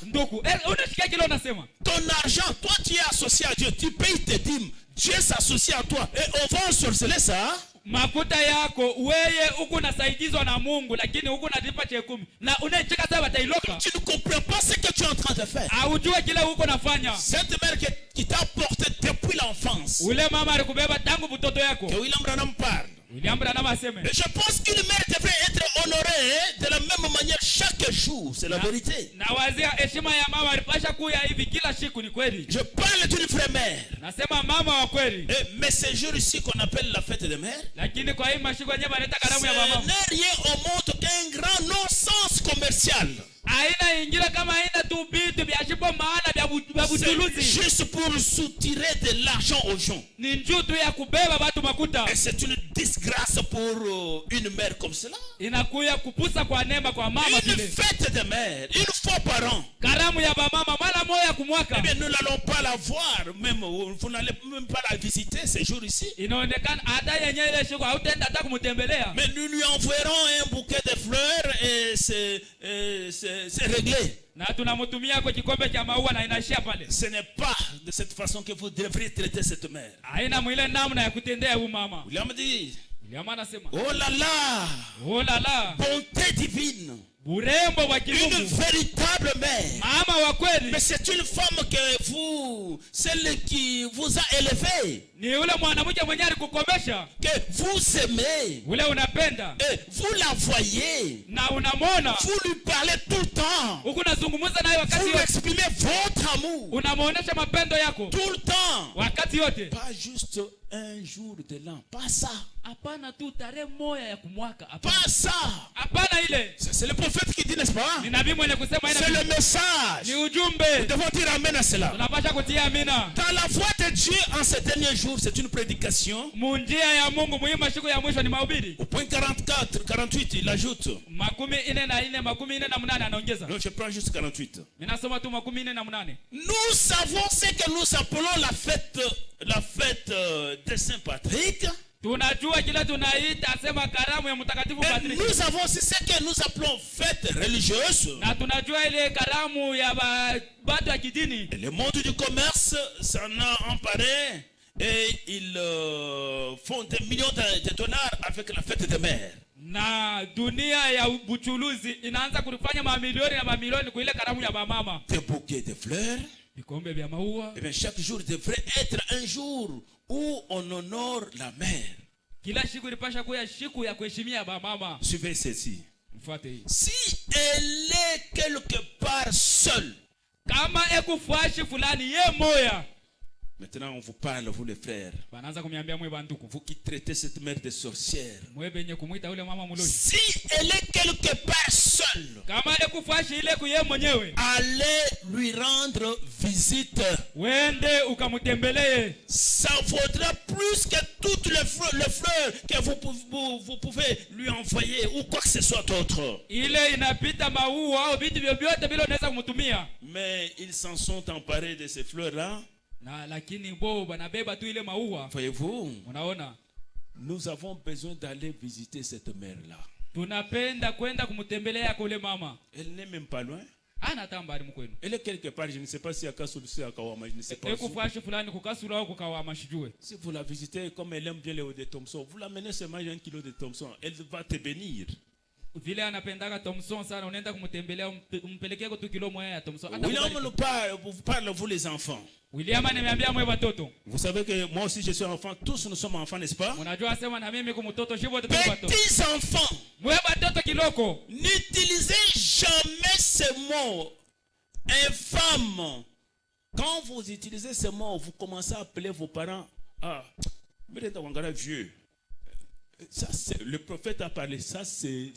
Ton argent, toi tu es associé à Dieu, tu payes tes dîmes, Dieu s'associe à toi et on va ensorceler ça. Makuta yako weye huku nasaidizwa na Mungu lakini huku nalipa 10 na unacheka sasa watailoka. Tu ne comprends pas ce que tu es en train de faire. Haujui kile huko nafanya. Cette mère qui t'a porté depuis l'enfance. Ule mama alikubeba tangu mtoto yako. Que William Branham parle. William Branham aseme. Et je pense qu'une mère devrait être honorée de la même manière chaque jour, c'est la vérité. Na wazia heshima ya mama alipasha kuya hivi kila siku, ni kweli. Je parle d'une vraie mère. Nasema mama wa kweli. Mais ces jours ici qu'on appelle la fête des mères, lakini kwa hii mashiko yenyewe banaleta karamu ya mama. Ce n'est rien au monde qu'un grand non-sens commercial. Aina ingira kama aina tu bitu bya shipo maana bya C'est butuluzi. juste pour soutirer de l'argent aux gens. Ni njutu ya kubeba watu makuta. Et c'est une disgrâce pour une mère comme cela. Inakuya kupusa kwa neema kwa mama Une vile. fête de mère, une fois par an. Karamu ya mama mara moja Eh kumwaka. bien, nous n'allons pas la voir, même vous n'allez même pas la visiter ces jours ici. Inaonekana hata yenyewe ile siku hautaenda hata kumtembelea. Mais nous lui enverrons un bouquet de fleurs et c'est réglé. Na tunamtumia kwa kikombe cha maua na inaishia pale. Ce n'est pas de cette façon que vous devriez traiter cette mère. Haina mwile namna ya kutendea huyu mama. William dit, William anasema, oh là là, oh la la, bonté divine, urembo wa une kimungu. véritable mère. Mama wa kweli. Mais c'est une femme que vous, celle qui vous a élevé, Ni ule mwanamke mwenye alikukomesha. que vous aimez, Ule unapenda. et vous la voyez, Na unamwona. vous lui parlez tout le temps, Huku unazungumza naye wakati vous lui yote. exprimez votre amour Unamuonesha mapendo yako. tout le temps. Wakati yote. Pas juste un jour de l'an, pas ça, Hapana tu tarehe moja ya kumwaka. Hapana. pas ça. Hapana ile. Ça, c'est le prophète qui dit, n'est-ce pas? Ni nabii mwenye kusema C'est ina. le message. Ni Nous ujumbe. devons dire amen à cela. Tunapaswa kutia amina. Dans la voix de Dieu en ces derniers jours, c'est une prédication. Munjia ya Mungu muhimu siku ya mwisho ni mahubiri. Au point 44, 48, il ajoute. Makumi ine na munane anaongeza. Non, je prends juste 48. Ninasoma tu makumi ine na munane. Nous savons ce que nous appelons la fête de Saint-Patrick. Tunajua kila tunaita sema karamu ya mtakatifu Et Patrick. nous avons aussi ce que nous appelons fête religieuse. Na tunajua ile karamu ya watu wa kidini. Et le monde du commerce s'en a emparé et ils font des millions de dollars avec la fête des mères. Na dunia ya buchuluzi inaanza kufanya mamilioni na mamilioni kwa ile karamu ya mama. Des bouquets de fleurs. Vikombe vya maua. Eh bien, chaque jour devrait être un jour où on honore la mère. Kila siku ilipasha kuwa siku ya kuheshimia mama. Suivez ceci. Mfuate hii. Si elle est quelque part seule. Kama ekufuashi fulani ye moya. Maintenant, on vous parle, vous les frères. Banaanza kumwambia mwe banduku. Vous qui traitez cette mère de sorcière. Mwe benye kumuita ule mama mulozi. Si elle est quelque part seule. Kama ekufuashi ile kuye mwenyewe. Allez lui rendre visite. Wende ukamutembelee. Ça vaudra plus que toutes les fleurs que vous pouvez lui envoyer ou quoi que ce soit d'autre. Ile inapita maua au vitu vyovyote vile unaweza kumtumia. Mais ils s'en sont emparés de ces fleurs-là. Na lakini bo banabeba tu ile maua. Voyez-vous, Unaona? nous avons besoin d'aller visiter cette mère-là. Tunapenda kwenda kumtembelea kule mama. Elle n'est même pas loin. Ana tambari mkwenu. Elle est quelque part, je ne sais pas si à Kasulusi, à Kawama, je ne sais pas. Ekufuashi fulani kukasura au kukawama shijue. Si vous la visitez comme elle aime bien les eaux de Thompson, vous l'amenez seulement 1 kilo de Thompson, elle va te bénir. Vile anapendaka Thompson sana unaenda kumtembelea umpelekea kwa 2 kilo moja ya Thompson. William vous parle, vous les enfants. William ananiambia mwe watoto. Vous savez que moi aussi je suis enfant, tous nous sommes enfants, n'est-ce pas? Unajua sema na mimi kumtoto shibo watoto watoto. Petits enfants, Mwe watoto kiloko. n'utilisez jamais ces mots infâmes. Quand vous utilisez ces mots, vous commencez à appeler vos parents. Ah, mais vieux. Ça, le prophète a parlé, ça c'est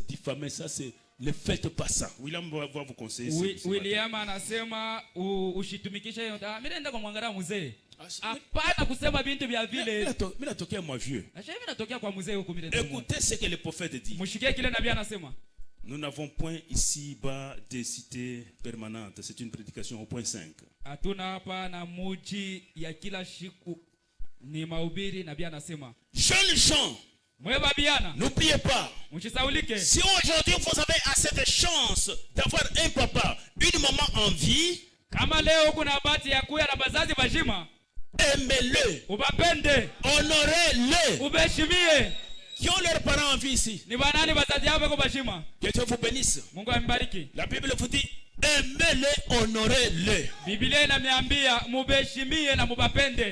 diffamé, ça c'est ne faites pas ça. William va vous conseiller. William anasema ushitumikishe hiyo. Mimi naenda kumwangalia mzee. Hapana kusema bintu vya vile. Mimi natokea moi vieux. Acha mimi natokea kwa mzee huko mimi. Écoutez ce que le prophète dit. Mshikie kile nabii anasema. Nous n'avons point ici-bas des cités permanentes. C'est une prédication au point 5. Hatuna hapa na muji ya kila siku. Ni mahubiri nabii anasema. Jeunes gens, n'oubliez pas, si aujourd'hui vous avez assez de chance d'avoir un papa, une maman en vie, aimez-le, honorez-le. Qui ont leurs parents en vie ici? Que Dieu vous bénisse. La Bible vous dit, aimez-le, honorez-le.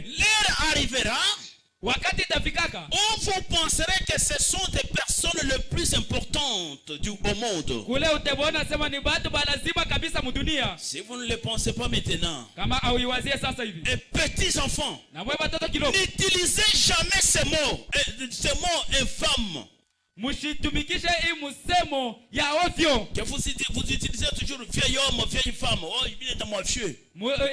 L'heure arrivera où vous penserez que ce sont des personnes les plus importantes au monde. Si vous ne le pensez pas maintenant, et petits enfants, n'utilisez jamais ces mots infâmes. Msitumikishe hii msemo ya ovyo. Que vous utilisez toujours vieil homme, vieille femme. Oh, il est dans moi vieux.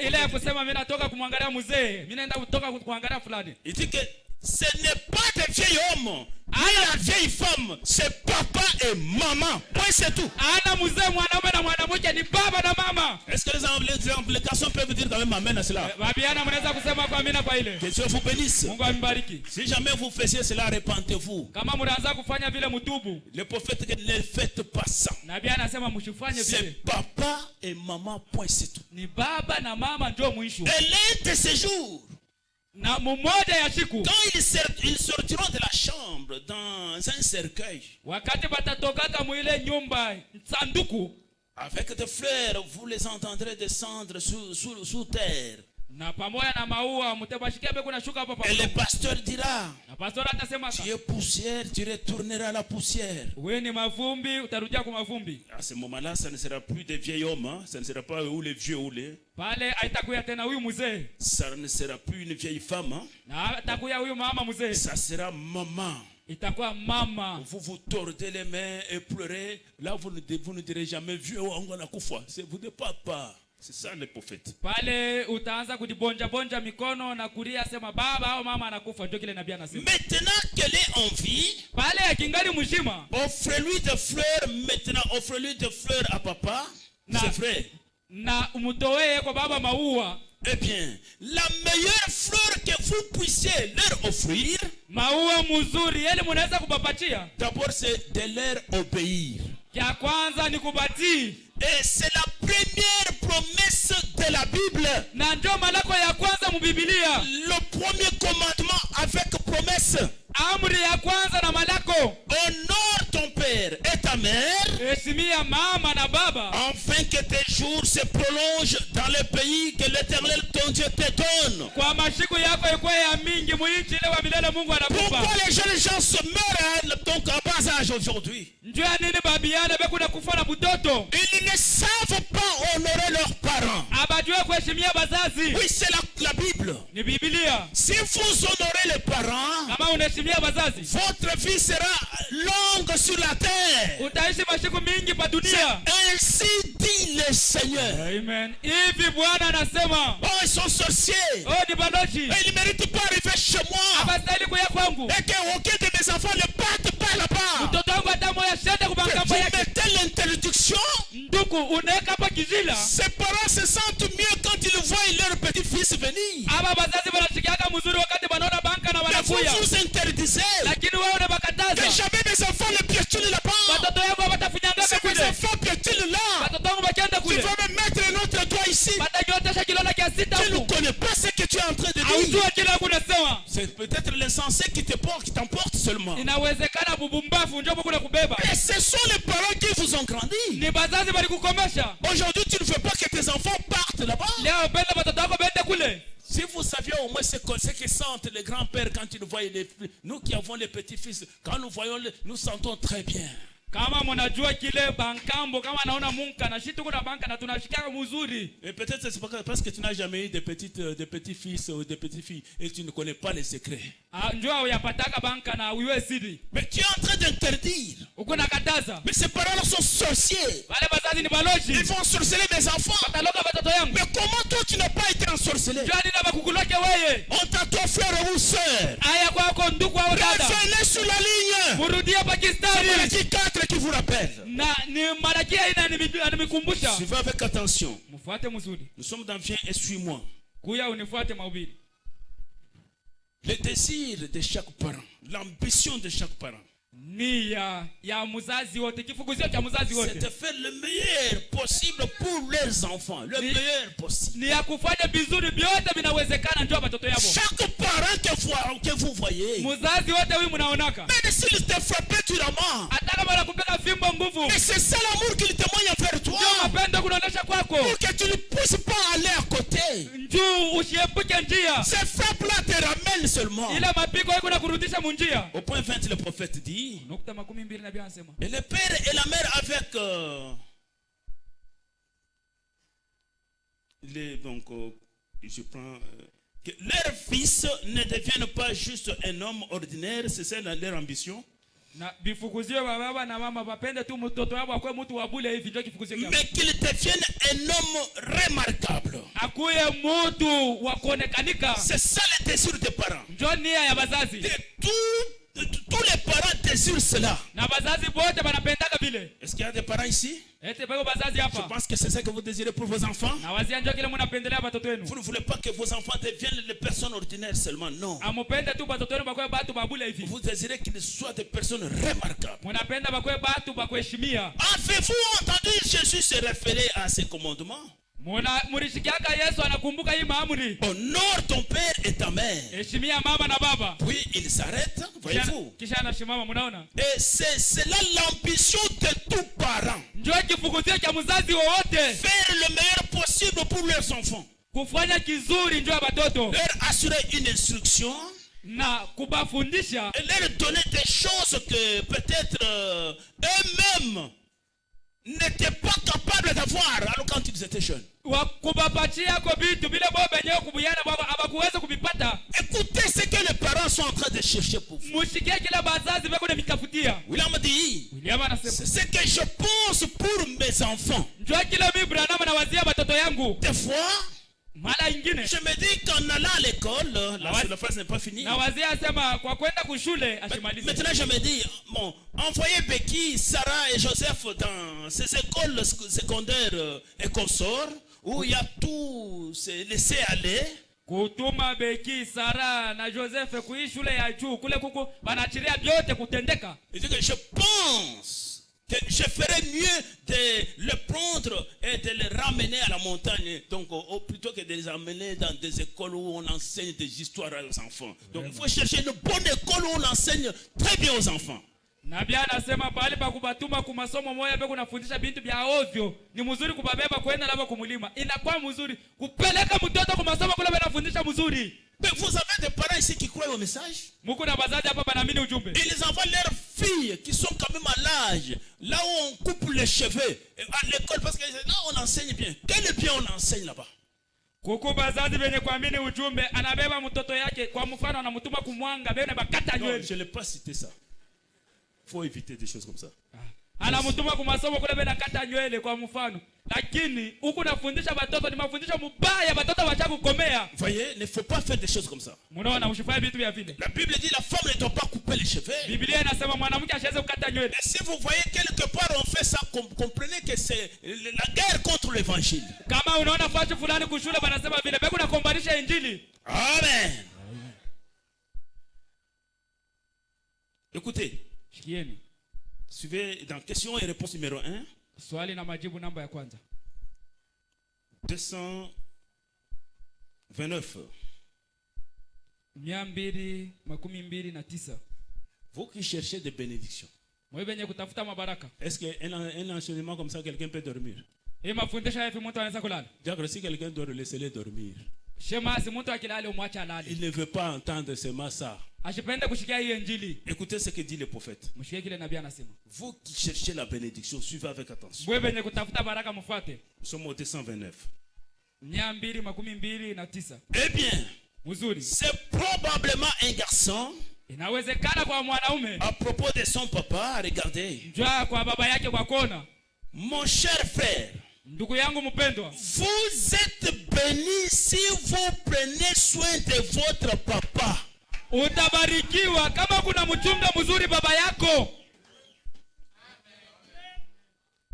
Ile ya kusema mimi natoka kumwangalia mzee, mimi naenda kutoka kuangalia fulani. Il dit que ce n'est pas des vieils hommes, ni la vieille femme, c'est papa et maman. Point, c'est tout. Ana mzee mwanaume na mwanamke ni baba na mama. Est-ce que les garçons peuvent dire quand même amen à cela? Babiana mnaweza kusema kwa amina kwa ile. Que Dieu vous bénisse. Mungu ambariki. Si jamais vous faisiez cela, repentez-vous. Kama mnaanza kufanya vile mtubu. Le prophète que ne faites pas ça. Nabii anasema msifanye vile. C'est papa et maman, point, c'est tout. Ni baba na mama ndio mwisho. Et l'un de ces jours, na mmoja ya siku, quand ils sortiront de la chambre dans un cercueil, wakati batatoka mwile nyumba sanduku, avec des fleurs, vous les entendrez descendre sous terre. Na pamoja na maua mtabashikia beko na shuka hapa Et le pasteur dira, na pastor atasema, tu es poussière, tu retourneras à la poussière. Wewe ni mavumbi, utarudia kwa mavumbi. À ce moment-là, ça ne sera plus des vieils hommes, hein? Ça ne sera pas ou les vieux ou les. Pale haitakuya tena huyu mzee. Ça ne sera plus une vieille femme, hein? Na atakuya huyu mama mzee. Ça sera maman. Itakuwa mama. Vous vous tordez les mains et pleurez. Là, vous ne direz jamais vieux ou angona kufa. C'est vous de papa. C'est ça le prophète. Pale utaanza kudibonja mikono na kulia sema baba au mama anakufa, ndio kile nabii anasema. Maintenant qu'elle est en vie, pale akingali mzima, offrez-lui des fleurs. Maintenant, offrez-lui des fleurs à papa. C'est vrai. Na umtoe kwa baba maua. Eh bien, la meilleure fleur que vous puissiez leur offrir, maua mzuri yale mnaweza kupapatia, d'abord c'est de leur obéir. Ya kwanza ni kubatii. Et c'est la première promesse de la Bible. Na ndio malako ya kwanza mu Biblia. Le premier commandement avec promesse. Amri ya kwanza na malako. Honore ton père et ta mère. Heshimia mama na baba. Afin que tes jours se prolongent dans le pays que l'Éternel ton Dieu te donne. Kwa mashiku yako ikuwe ya mingi muinchi ile wa milele Mungu anakupa. Pourquoi les jeunes gens se meurent donc à bas âge aujourd'hui? Njoo nini babiana beku na kufa na butoto? Ils ne savent pas honorer leurs parents. Abajue kuheshimia bazazi. Oui, c'est la Bible. Ni Biblia. Si vous honorez les parents, kama unaheshimia bazazi, votre vie sera longue sur la terre. Utaishi mashiku mingi pa dunia. Ainsi dit le Seigneur. Amen. Hivi Bwana anasema, oh, ils sont sorciers. Oh, ni baloji. Et ils ne méritent pas arriver chez moi. Abastahili kuya kwangu. Et que aucun de mes enfants ne partent pas là-bas. Mtoto wangu hata moja shende kubangambo yake. Mettez l'interdiction. Nduku, unaweka hapa kizila. Ses parents se sentent mieux quand ils voient leur petit-fils venir. Aba bazazi wanashikiaga mzuri wakati wanaona banka na wanakuya. Mais vous interdisez. Lakini wewe unabakataza. Que jamais mes enfants ne piétinent là-bas. Watoto wangu watafinyanga si kule. mes enfants piétinent là. Watoto wangu wakienda kule. Tu vas me mettre un autre doigt ici. Watanyotesha kidole kia sita huko. Tu ne connais pas ce que tu es en train de dire. Haujui kile unasema. C'est peut-être l'insensé qui t'emporte seulement. Inawezekana bubumbafu ndio kuna kubeba. Mais ce sont les parents qui vous ont grandi. Ni bazazi walikukomesha. Aujourd'hui, tu ne veux pas que tes enfants partent là-bas. Leo penda watoto wako bende kule. Si vous saviez au moins ce que sentent les grands-pères quand ils voient nous qui avons les petits-fils, quand nous voyons nous sentons très bien. Kama mnajua kile bankambo kama naona munka na shitu kuna banka na tunashikaka mzuri. Et peut-être c'est parce que tu n'as jamais eu des petits-fils ou des petites-filles et tu ne connais pas les secrets. Njoo uyapataka banka na uiwe siri. Mais tu es en train d'interdire. Uko nakataza. Mais ces parents-là sont sorciers. Wale bazazi ni baloji. Ils vont sorceler mes enfants. Wataloka watoto yangu. Mais comment toi tu n'as pas été ensorcelé? Njoo nina bakukuloke wewe. On t'a toi frère ou sœur. Aya kwako ndugu au dada. Revenez sur la ligne. Murudie Pakistan. C'est Malaki 4 qui vous rappelle. Na ni Malaki ananikumbusha. Suivez avec attention. Mfuate mzuri. Nous sommes dans Viens et suis-moi. Kuya unifuate mahubiri. Le désir de chaque parent, l'ambition de chaque parent, nia ya mzazi wote, kifukuzio cha mzazi wote, c'est de faire le meilleur possible pour leurs enfants, le meilleur possible. Ni ya kufanya vizuri vyote vinawezekana ndio watoto yao. Chaque parent que vous voyez, mzazi wote huyu mnaonaka, même s'il te frappe durement, hata kama anakupiga fimbo nguvu, mais c'est ça l'amour qu'il témoigne envers toi. Ndio mapendo kunaonesha kwako, pour que tu ne puisses pas aller à côté. Njoo usiepuke njia. Ces frappes-là te ramènent seulement. Ila mapigo yako nakurudisha munjia. Au point 20, le prophète dit, nukta 12 nabii anasema, et le père et la mère avec je prends que leur fils ne devienne pas juste un homme ordinaire, c'est ça leur ambition. Na bifukuzio baba na mama bapende tu mtoto wao akwe mtu wa bure hivi ndio kifukuzio kyao. Mais qu'il devienne un homme remarquable. Akuye mtu wa kuonekanika. C'est ça le désir des parents. Ndio nia ya bazazi. Tous les parents désirent cela. Na bazazi bote banapendaka vile. Est-ce qu'il y a des parents ici? Ete bego bazazi hapa. Je pense que c'est ça que vous désirez pour vos enfants. Na wazia ndio kile mnapendelea watoto wenu. Vous ne voulez pas que vos enfants deviennent des personnes ordinaires seulement, non. Amupende tu watoto wenu bakwe batu babule hivi. Vous désirez qu'ils soient des personnes remarquables. Mnapenda bakwe batu bakuheshimia. Avez-vous entendu Jésus se référer à ces commandements? Murishikiaka Yesu anakumbuka hii maamuri. Honore ton père et ta mère. Heshimia mama na baba. Puis il s'arrête, voyez-vous. Kisha anashimama mnaona? Et c'est là l'ambition de tout parent. Njoo kifukuzio cha mzazi wowote. Faire le meilleur possible pour leurs enfants. Kufanya kizuri njoo watoto. Leur assurer une instruction. Na kubafundisha. Et leur donner des choses que peut-être eux-mêmes n'étaient pas capables d'avoir alors quand ils étaient jeunes. Écoutez ce que les parents sont en train de chercher pour vous. William dit, c'est ce que je pense pour mes enfants. Des fois, je me dis qu'en allant à l'école, la phrase n'est pas finie. Maintenant je me dis, bon, envoyer Becky, Sarah et Joseph dans ces écoles secondaires et consorts, où il y a tout, c'est laissé aller. Kutuma Beki, Sarah na Joseph kui shule ya juu kule kuku banachiria vyote kutendeka. Je dis que je pense que je ferais mieux de le prendre et de les ramener à la montagne, donc plutôt que de les amener dans des écoles où on enseigne des histoires aux enfants. Donc il faut chercher une bonne école où on enseigne très bien aux enfants. Nabia anasema pale pa kubatuma ku masomo moja pekee kunafundisha bintu vya ovyo. Ni mzuri kubabeba kwenda labda kumulima. Inakuwa mzuri kupeleka mtoto kwa masomo kule banafundisha mzuri. Mais vous avez des parents ici qui croient au message. Muko na bazazi hapa banaamini ujumbe. Ils envoient leurs filles qui sont quand même à l'âge, là où on coupe les cheveux à l'école parce que là on enseigne bien. Quel bien on enseigne là-bas? Kuku bazazi benye kuamini ujumbe anabeba mtoto yake kwa mfano anamtuma kumwanga bene bakata nywele. Non, je n'ai pas cité ça. Faut éviter des choses comme ça. Anamtuma kwa masomo kule bena kata nywele kwa mfano. Lakini huku nafundisha watoto ni mafundisho mbaya watoto wacha kukomea. Voyez, il ne faut pas faire des choses comme ça. Mnaona usifanye vitu vya vile. La Bible dit la femme ne doit pas couper les cheveux. Biblia inasema mwanamke asiweze kukata nywele. Et si vous voyez quelque part on fait ça, comprenez que c'est la guerre contre l'évangile. Kama unaona fashi fulani kushule wanasema vile bego na kombanisha injili. Amen. Écoutez. Shikieni. Suivez dans question et réponse numéro 1. Swali na majibu namba ya kwanza. 229. 229. Vous qui cherchez des bénédictions. Mwenye kutafuta mabaraka. Est-ce qu'un enseignement comme ça quelqu'un peut dormir? Mafundisho hivi mtu anaweza kulala. D'accord, si quelqu'un doit laisser dormir. Shema si mtu akilala umwacha alale. Il ne veut pas entendre seulement ça. Ashipende kushikia hiyo injili. Écoutez ce que dit le prophète. Mshikie kile nabii anasema. Vous qui cherchez la bénédiction, suivez avec attention. Wewe wenye kutafuta baraka mfuate. Nous sommes au 229. 229. Eh bien, mzuri. C'est probablement un garçon. Inawezekana kwa mwanaume. À propos de son papa, regardez. Njoo kwa baba yake kwa kona. Mon cher frère. Ndugu yangu mpendwa. Vous êtes béni si vous prenez soin de votre papa. Utabarikiwa kama kuna mchunga mzuri baba yako.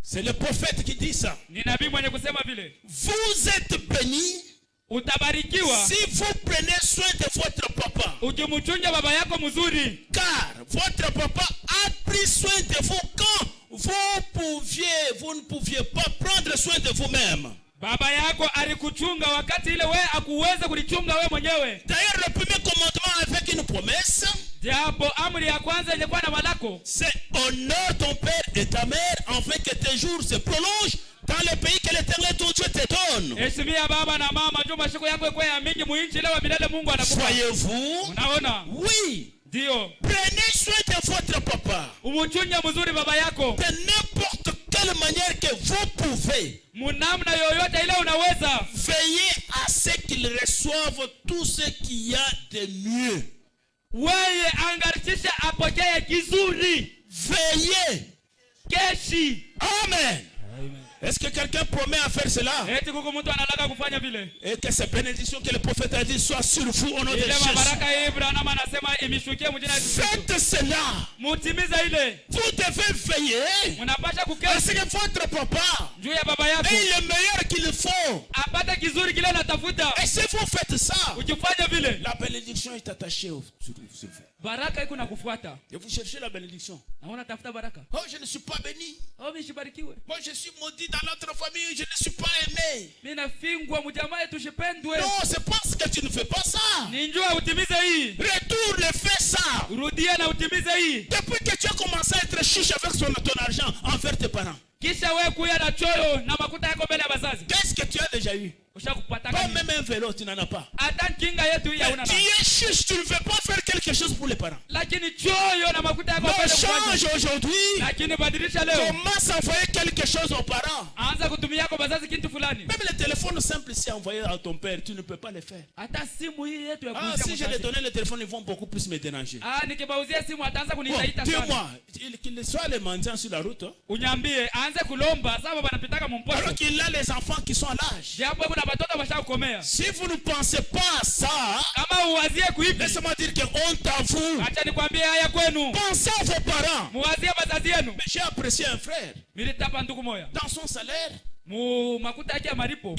C'est le prophète qui dit ça. Ni nabii mwenye kusema vile. Vous êtes béni. Utabarikiwa si vous prenez soin de votre papa. Ukimchunga baba yako mzuri. Car votre papa a pris soin de vous quand vous ne pouviez pas prendre soin de vous-même. Baba yako alikuchunga wakati ile wewe akuweza kulichunga wewe mwenyewe. D'ailleurs le premier commandement avec une promesse. Japo amri ya kwanza ilikuwa na malako. C'est honore ton père et ta mère afin que tes jours se prolongent dans le pays que l'Éternel ton Dieu te donne. Heshimia baba na mama njoo mashiko yako ikuwe ya mingi muinchi leo milele Mungu anakupa. Voyez-vous? Unaona? Oui. Ndio. Prenez soin de votre papa. Umchunge mzuri baba yako. De n'importe quelle manière que vous pouvez. Munamna yoyote ile unaweza. Veillez à ce qu'il reçoive tout ce qu'il y a de mieux. Wewe angarisha apokee kizuri. Veillez. Keshi. Amen. Est-ce que quelqu'un promet à faire cela? Eti kuko mtu analaka kufanya vile. Et que ces bénédictions que le prophète a dit soient sur vous au nom de Ile Jésus. mabaraka Ibrahim anasema imishukie mjina la Yesu. Faites cela. Mutimiza ile. Vous devez veiller. Mnapasha Parce kukesha. que votre papa Juu ya baba yako. est le meilleur qu'il faut. Apate kizuri kile anatafuta. Et si vous faites ça, Ukifanya vile. la bénédiction est attachée sur vous. Baraka iko na kufuata. Et vous cherchez la bénédiction. Naona tafuta baraka. Oh, je ne suis pas béni. Oh, mishibarikiwe. Moi, je suis maudit dans notre famille. Je ne suis pas aimé. Mimi nafingwa mjamaa yetu shipendwe. Non, c'est parce que tu ne fais pas ça. Ninjua utimize hii. Retourne et fais ça. Rudia na utimize hii. Depuis que tu as commencé à être chiche avec ton argent envers tes parents, Kisha wewe kuya na choyo na makuta yako mbele ya bazazi. qu'est-ce que tu as déjà eu? Ushakupata Pas gani? même un vélo, tu n'en as pas. Hata kinga yetu hii hauna Tu nayo. es chiche, tu ne veux pas faire quelque chose pour les parents. Lakini choyo na makuta yako Non, mbele change kwa. aujourd'hui. Lakini badilisha leo. Commence à envoyer quelque chose aux parents. Anza kutumia kwa bazazi kitu fulani. Même les téléphones simples ici envoyés à ton père, tu ne peux pas les faire. Hata simu hii yetu ya Ah, kuuzia si je les mzazi. donnais le téléphone, ils vont beaucoup plus me déranger. Nikibauzia simu ataanza Bon, kuniita sana. dis-moi, qu'il soit les mendiants sur la route, hein, Unyambie aanze kulomba sababu banapitaka mumposho. alors qu'il a les enfants qui sont à l'âge. Japo kuna watoto washakomea. Si vous ne pensez pas à ça, Kama uwazie kuipi. laissez-moi dire que honte à vous. Acha nikwambie haya kwenu. Pensez à vos parents. Muwazie bazazi yenu. Mais j'ai apprécié un frère. Militapa ndugu moya. Dans son salaire, Mu makuta yake ya maripo.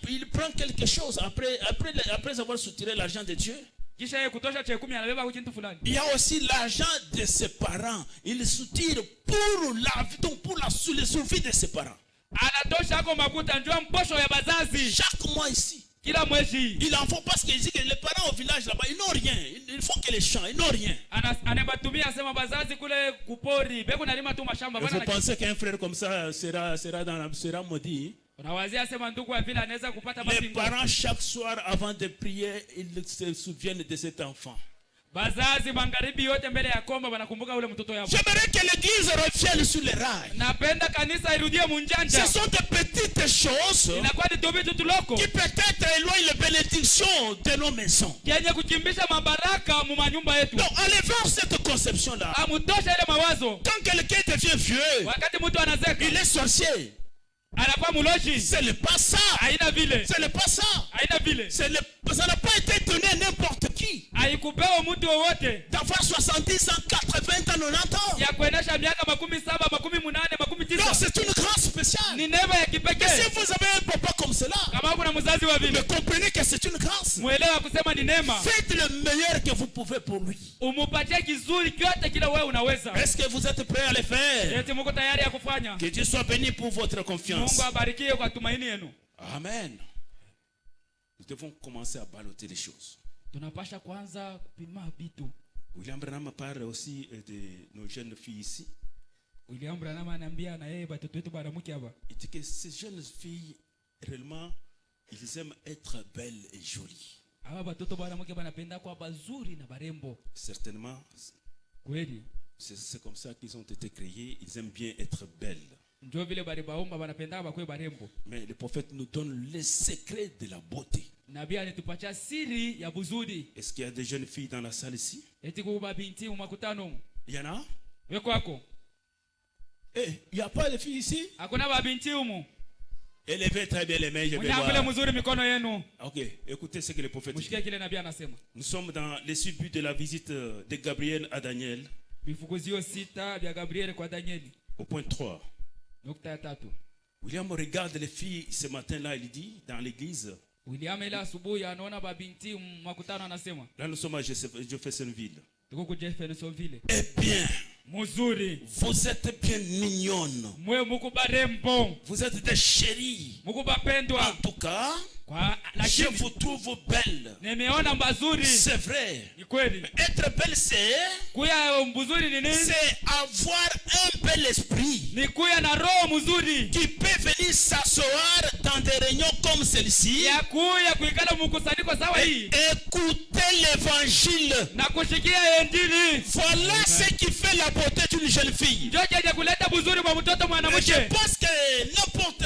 il prend quelque chose après avoir soutiré l'argent de Dieu. Kisha yeye kutosha cha 10 anabeba kwa kitu fulani. Il y a aussi l'argent de ses parents. Il soutire pour la vie, donc pour le survie de ses parents. Anatosha hako makuta njoo mposho ya bazazi. Chaque mois ici. Kila mwezi. Il en faut parce qu'il dit que les parents au village là-bas, ils n'ont rien. Ils font que les champs, ils n'ont rien. Anabatumia asema bazazi kule kupori. Beko nalima tu mashamba Vous pensez qu'un frère comme ça sera maudit? Unawazia asema ndugu wa vile anaweza kupata Les mazingo. parents chaque soir avant de prier, ils se souviennent de cet enfant. Bazazi magharibi yote mbele ya komba wanakumbuka ule mtoto yao. J'aimerais que l'église revienne sur les rails. Napenda kanisa irudie munjanja. Ce sont des petites choses Inakuwa ni tobitu tuloko. qui peut-être éloignent les bénédictions de nos maisons. Yenye kukimbisha mabaraka mu manyumba yetu. Donc, allez voir cette conception-là. Amutosha ile mawazo. Quand quelqu'un devient vieux, Wakati mtu anazeka. il est sorcier. Anakuwa muloji. Ce n'est pas ça. Haina vile. Ce n'est pas ça. Haina vile. Ça n'a pas été donné à n'importe qui. Haikupewa mtu wowote. D'avoir 70 ans, 80 ans, 90 ans. Ya kuendesha miaka 17, 18, 19. Non, c'est une grâce spéciale. Ni neema ya Et kipekee. si vous avez un papa comme cela, Kama kuna mzazi wa vile. mais comprenez que c'est une grâce. Muelewa kusema ni neema. Faites le meilleur que vous pouvez pour lui. Umupatie kizuri kyote kila wewe unaweza. Est-ce que vous êtes prêts à le faire? Eti mko tayari ya kufanya? Que Dieu soit béni pour votre confiance. Mungu abarikie kwa tumaini yenu. Amen. Nous devons commencer à balloter les choses. Tunapasha kwanza kupima vitu. William Branham parle aussi de nos jeunes filles ici. William Branham anambia na yeye batoto wetu baramuki hapa. Il dit que ces jeunes filles, réellement, ils aiment être belles et jolies. Aba batoto baramuki banapenda kwa bazuri na barembo. Certainement, Kweli. c'est comme ça qu'ils ont été créés. Ils aiment bien être belles. Ndio vile bari baomba banapenda bakwe barembo. Mais le prophète nous donne les secrets de la beauté. Nabii alitupatia siri ya buzuri. Est-ce qu'il y a des jeunes filles dans la salle ici? Eti kuba binti mu makutano. Il y en a? Weko wako. Eh, il n'y a pas de filles ici? Hakuna babinti humu. Élevez très bien les mains, je vais Mnyangule voir. mzuri mikono yenu. Ok, écoutez ce que le prophète dit. Mshikie kile nabii anasema. Nous sommes dans les suites de la visite de Gabriel à Daniel, Vifukuzio 6 vya Gabriel kwa Danieli. au point 3. Nukta ya 3. William regarde les filles ce matin-là, il dit, dans l'église. William ila asubuhi anaona babinti makutano anasema. Là, nous sommes à Jeffersonville. Tuko ku Jeffersonville. Eh bien, Muzuri. vous êtes bien mignonnes. Mwe muku barembo. Vous êtes des chéries. Muku bapendwa. En tout cas, Kwa je lakini vous trouve belle. nimeona mbazuri. C'est vrai. Ni kweli. Être belle, c'est Kuya mbuzuri ni nini? avoir un bel esprit Ni kuya na roho mzuri. qui peut venir s'asseoir dans des réunions comme celle-ci. Ya kuya kuikala mkusanyiko sawa hii. Écoutez l'évangile. Na kushikia injili. Voilà ce qui fait la beauté d'une jeune fille. Ndio chenye kuleta buzuri kwa mtoto Et mwanamke. je pense que n'importe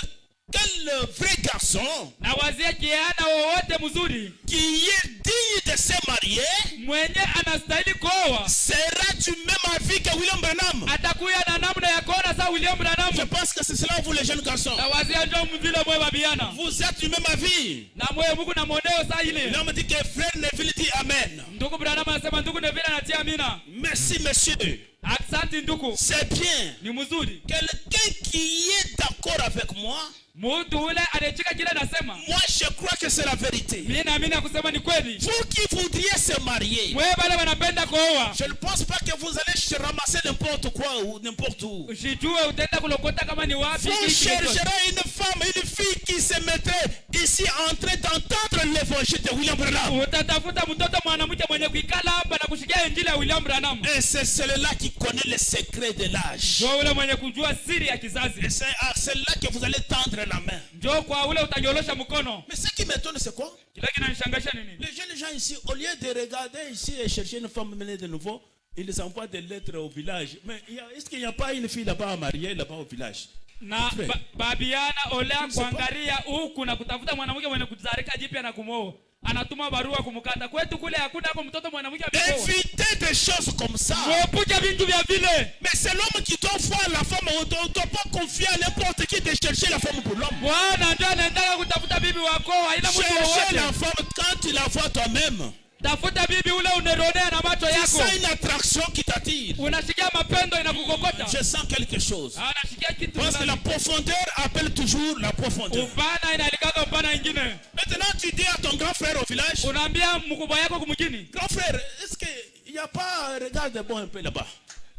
quel vrai garçon Na wazee kiana wowote mzuri. qui est digne de se marier mwenye anastahili kuoa sera du même avis que William Branham. atakuya na namna ya kuona sawa William Branham. Je pense que c'est cela vous les jeunes garçons. Na wazia ndio mvile mwe babiana. Vous êtes du même avis. Na mwe Mungu na moneo saa ile. L'homme dit que frère Neville dit amen. Ndugu Branham anasema ndugu Neville anatia amina. Merci monsieur. Asante ndugu. C'est bien. Ni mzuri. Quelqu'un qui est d'accord avec moi. Mtu ule anachika kile nasema. Moi je crois que c'est la vérité. Mimi naamini kusema ni kweli. Vous qui voudriez se marier. Wewe bale wanapenda kuoa. Je ne pense pas que vous allez ramasser n'importe quoi ou n'importe où. Usijue utaenda kulokota kama ni wapi. Vous chercherez une femme, une fille qui se mettrait ici en train d'entendre l'évangile de William Branham. Utatafuta mtoto mwanamke mwenye kuikala hapa na kushikia injili ya William Branham. Et c'est celui-là qui connaît les secrets de l'âge. Ndio ule mwenye kujua siri ya kizazi. Et c'est à celui-là que vous allez tendre la main. Ndio kwa ule utanyolosha mkono. Mais ce qui m'étonne c'est quoi? Kile kinanishangaza nini? Les jeunes gens ici, au lieu de regarder ici et chercher une femme menée de nouveau, ils envoient des lettres au village. Mais est-ce qu'il n'y a pas une fille là-bas à marier là-bas au village? Na babiana olea kuangalia huku na kutafuta mwanamke mwenye kuzarika jipya na kumooa. Anatuma barua kumkata. Kwetu kule hakuna kwa mtoto mwanamke ameoa. Évitez des choses comme ça. Mwepuke vitu vya vile. Mais c'est l'homme qui doit voir la femme. On ne doit pas confier à n'importe qui de chercher la femme pour l'homme. Bwana ndio anaenda kutafuta bibi wako, haina mtu wowote. Chercher la femme quand tu la vois toi-même. Tafuta bibi ule uneronea na macho yako. C'est une attraction qui t'attire. Unashikia mapendo inakukokota. Je sens quelque chose. Anashikia kitu. Parce que la profondeur appelle toujours la profondeur. Upana inalikaka upana ingine. Maintenant tu dis à ton grand frère au village. Unaambia mkubwa yako kumjini. Grand frère, est-ce que il y a pas regarde bon un peu là-bas.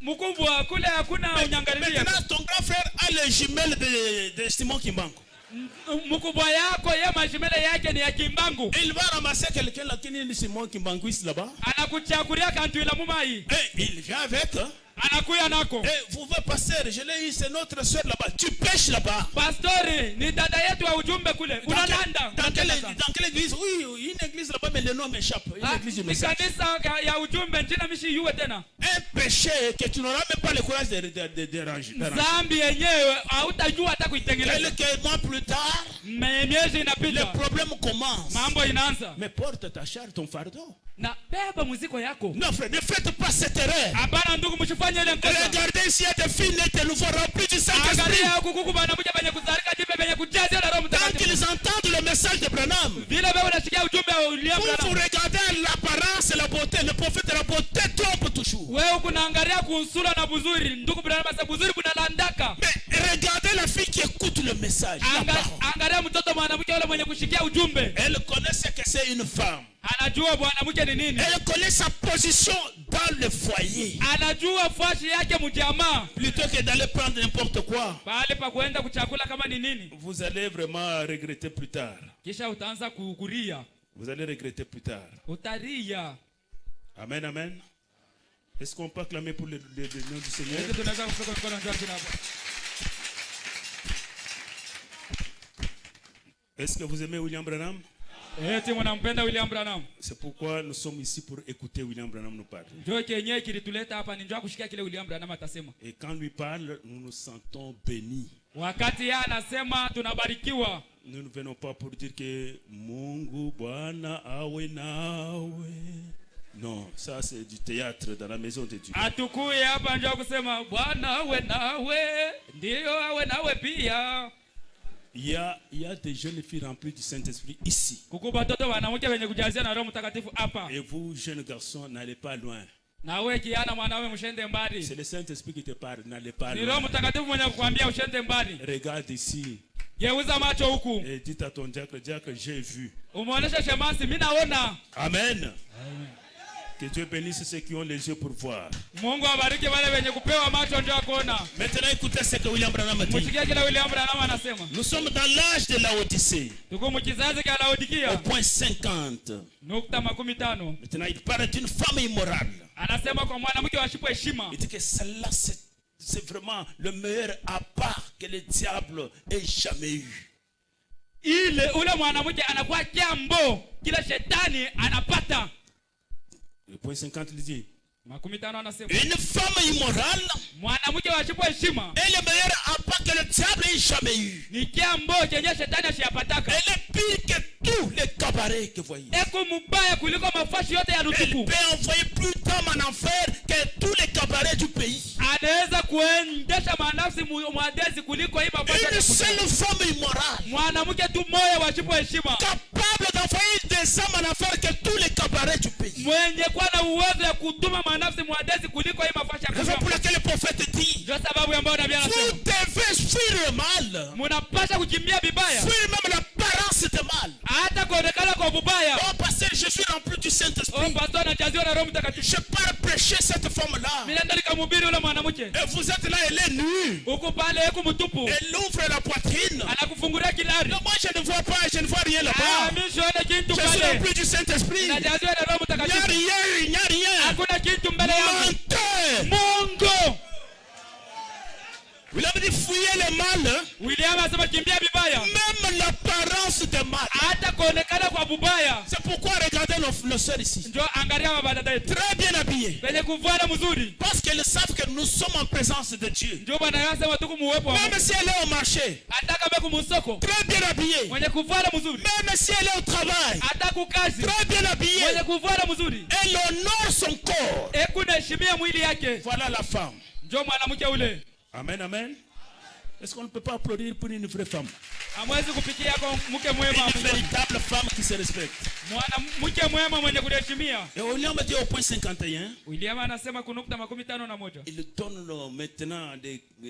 Mkubwa kule hakuna unyangalia. Maintenant ton grand frère a les jumelles de Simon Kimbangu. Mkubwa yako yeye majimele yake ni ya Kimbangu. Il va ramasser quelqu'un là qui est Simon Kimbangu ici là-bas. Anakuchakulia kantu ila mumai. Et il vient avec. Anakuya nako. Et vous voyez pasteur, je l'ai eu, c'est notre soeur là-bas. Tu pêches là-bas. Pastori, ni dada yetu wa ujumbe kule. Unalanda. Dans quelle église? Oui, une église là-bas mais le nom m'échappe. Une église du message. Kanisa ya ujumbe njina mishi yuwe tena. Un péché que tu n'auras même pas le courage de déranger. Zambi yenyewe hautajua hata kuitengeneza. Quelques mois plus tard, miezi inapita. le problème commence. Mambo inaanza. Mais porte ta charge, ton fardeau. Na beba muziko yako. Non frère, ne faites pas cette erreur. Hapana ndugu msifanye ile kosa. Regardez ici il y a des filles nées nouveau remplies du Saint-Esprit. Angalia huku kuku bana kuja benye kuzalika jipe benye kujaza na Roho Mtakatifu. Quand ils entendent le message de Branham, vile wewe unasikia ujumbe wa William Branham. vous regardez l'apparence et la beauté, le prophète de la beauté trompe toujours. Wewe kunaangalia kunsula na buzuri, ndugu Branham sasa buzuri kunalandaka. Mais regardez la fille qui écoute le message. Angalia mtoto mwanamke yule mwenye kushikia ujumbe. Elle connaît ce que c'est une femme. Anajua mwanamke ni nini. Elle connaît sa position dans le foyer. Anajua fashi yake mjamaa. Plutôt que d'aller prendre n'importe quoi. Pale pa kuenda kuchakula kama ni nini. Vous allez vraiment regretter plus tard. Kisha utaanza kukuria. Vous allez regretter plus tard. Utaria. Amen, amen. Est-ce qu'on peut acclamer pour le nom du Seigneur? Est-ce que vous aimez William Branham? William Branham. C'est pourquoi nous sommes ici pour écouter William Branham nous parler. Et quand lui parle, nous nous sentons bénis. Nous ne venons pas pour dire que Mungu Bwana awe nawe. Non, ça c'est du théâtre dans la maison de Dieu. Il y a des jeunes filles remplies du Saint-Esprit ici. Et vous, jeunes garçons, n'allez pas loin. C'est le Saint-Esprit qui te parle, n'allez pas loin. Regarde ici. Et dites à ton diacre, j'ai vu. Amen. Que Dieu bénisse ceux qui ont les yeux pour voir. Maintenant, écoutez ce que William Branham a dit. Nous sommes dans l'âge de la Odyssée. Au point 50. Maintenant, il parle d'une femme immorale. Il dit que celle-là, c'est vraiment le meilleur appart que le diable ait jamais eu. Le point 50 il dit, makumi tano anasema Une femme immorale mwanamke washipo heshima est le meilleur appât que le diable ait jamais eu. ni kiambo chenye shetani ashiyapataka. Elle est pire que tous les cabarets que vous voyez. Eko mubaya kuliko mafashi yote ya Elle lutuku. peut envoyer plus d'hommes en enfer que tous les cabarets du pays. Anaweza kuendesha manafsi mwadezi kuliko hii mafashi Une yote. seule femme immorale Mwanamke tu moyo washipo heshima capable d'envoyer des hommes en enfer que tous les cabarets du pays. mwenye kuwa na uwezo ya kutuma manafsi mwadezi kuliko hii mafashi ya Raison pour kuzimu. laquelle le prophète dit, Ndio sababu ambayo nabii vous anasema devez fuir le mal. mnapaswa kukimbia vibaya Fuir même l'apparence de mal. hata kuonekana kwa ubaya. Oh pasteur, je suis rempli du Saint-Esprit. Pastor anajaziwa na Roho Mtakatifu. Je pars prêcher cette femme-là. Mimi ndio nikamhubiri yule mwanamke. Et vous êtes là, elle est nue. Huko pale yeko mtupu. Elle ouvre la poitrine. Anakufungulia kilari. Non, moi je ne vois pas, je ne vois rien là-bas. Mimi sione kitu Je suis pale. rempli du Saint-Esprit. Najaziwa na Roho Il n'y a Mtakatifu. rien, il n'y a rien. Hakuna kitu mbele yangu. Menteur. Mungu. Vous avez dit fouiller le mal. William anasema kimbia vibaya. Même l'apparence de mal. Hata kuonekana kwa bubaya. C'est pourquoi regardez nos sœurs ici. Ndio angalia mabadada yetu. Très bien habillées. Penye kuvuana mzuri. Parce qu'elles savent que nous sommes en présence de Dieu. Ndio bwana anasema tuko muwepo wa Mungu. Même si elle est au marché. Hata kama kumusoko. Très bien habillée. Mwenye kuvuana mzuri. Même si elle est au travail. Hata kukazi. Très bien habillée. Mwenye kuvuana mzuri. Elle honore son corps. Kunaheshimia mwili yake. Voilà la femme. Ndio mwanamke ule. Amen, amen. Est-ce qu'on ne peut pas applaudir pour une vraie femme? Hamwezi kupikia kwa mke mwema. Une véritable femme qui se respecte. Mwanamke mwema mwenye kuheshimia. Et William dit au point 51. William anasema kunukta 51. Il donne maintenant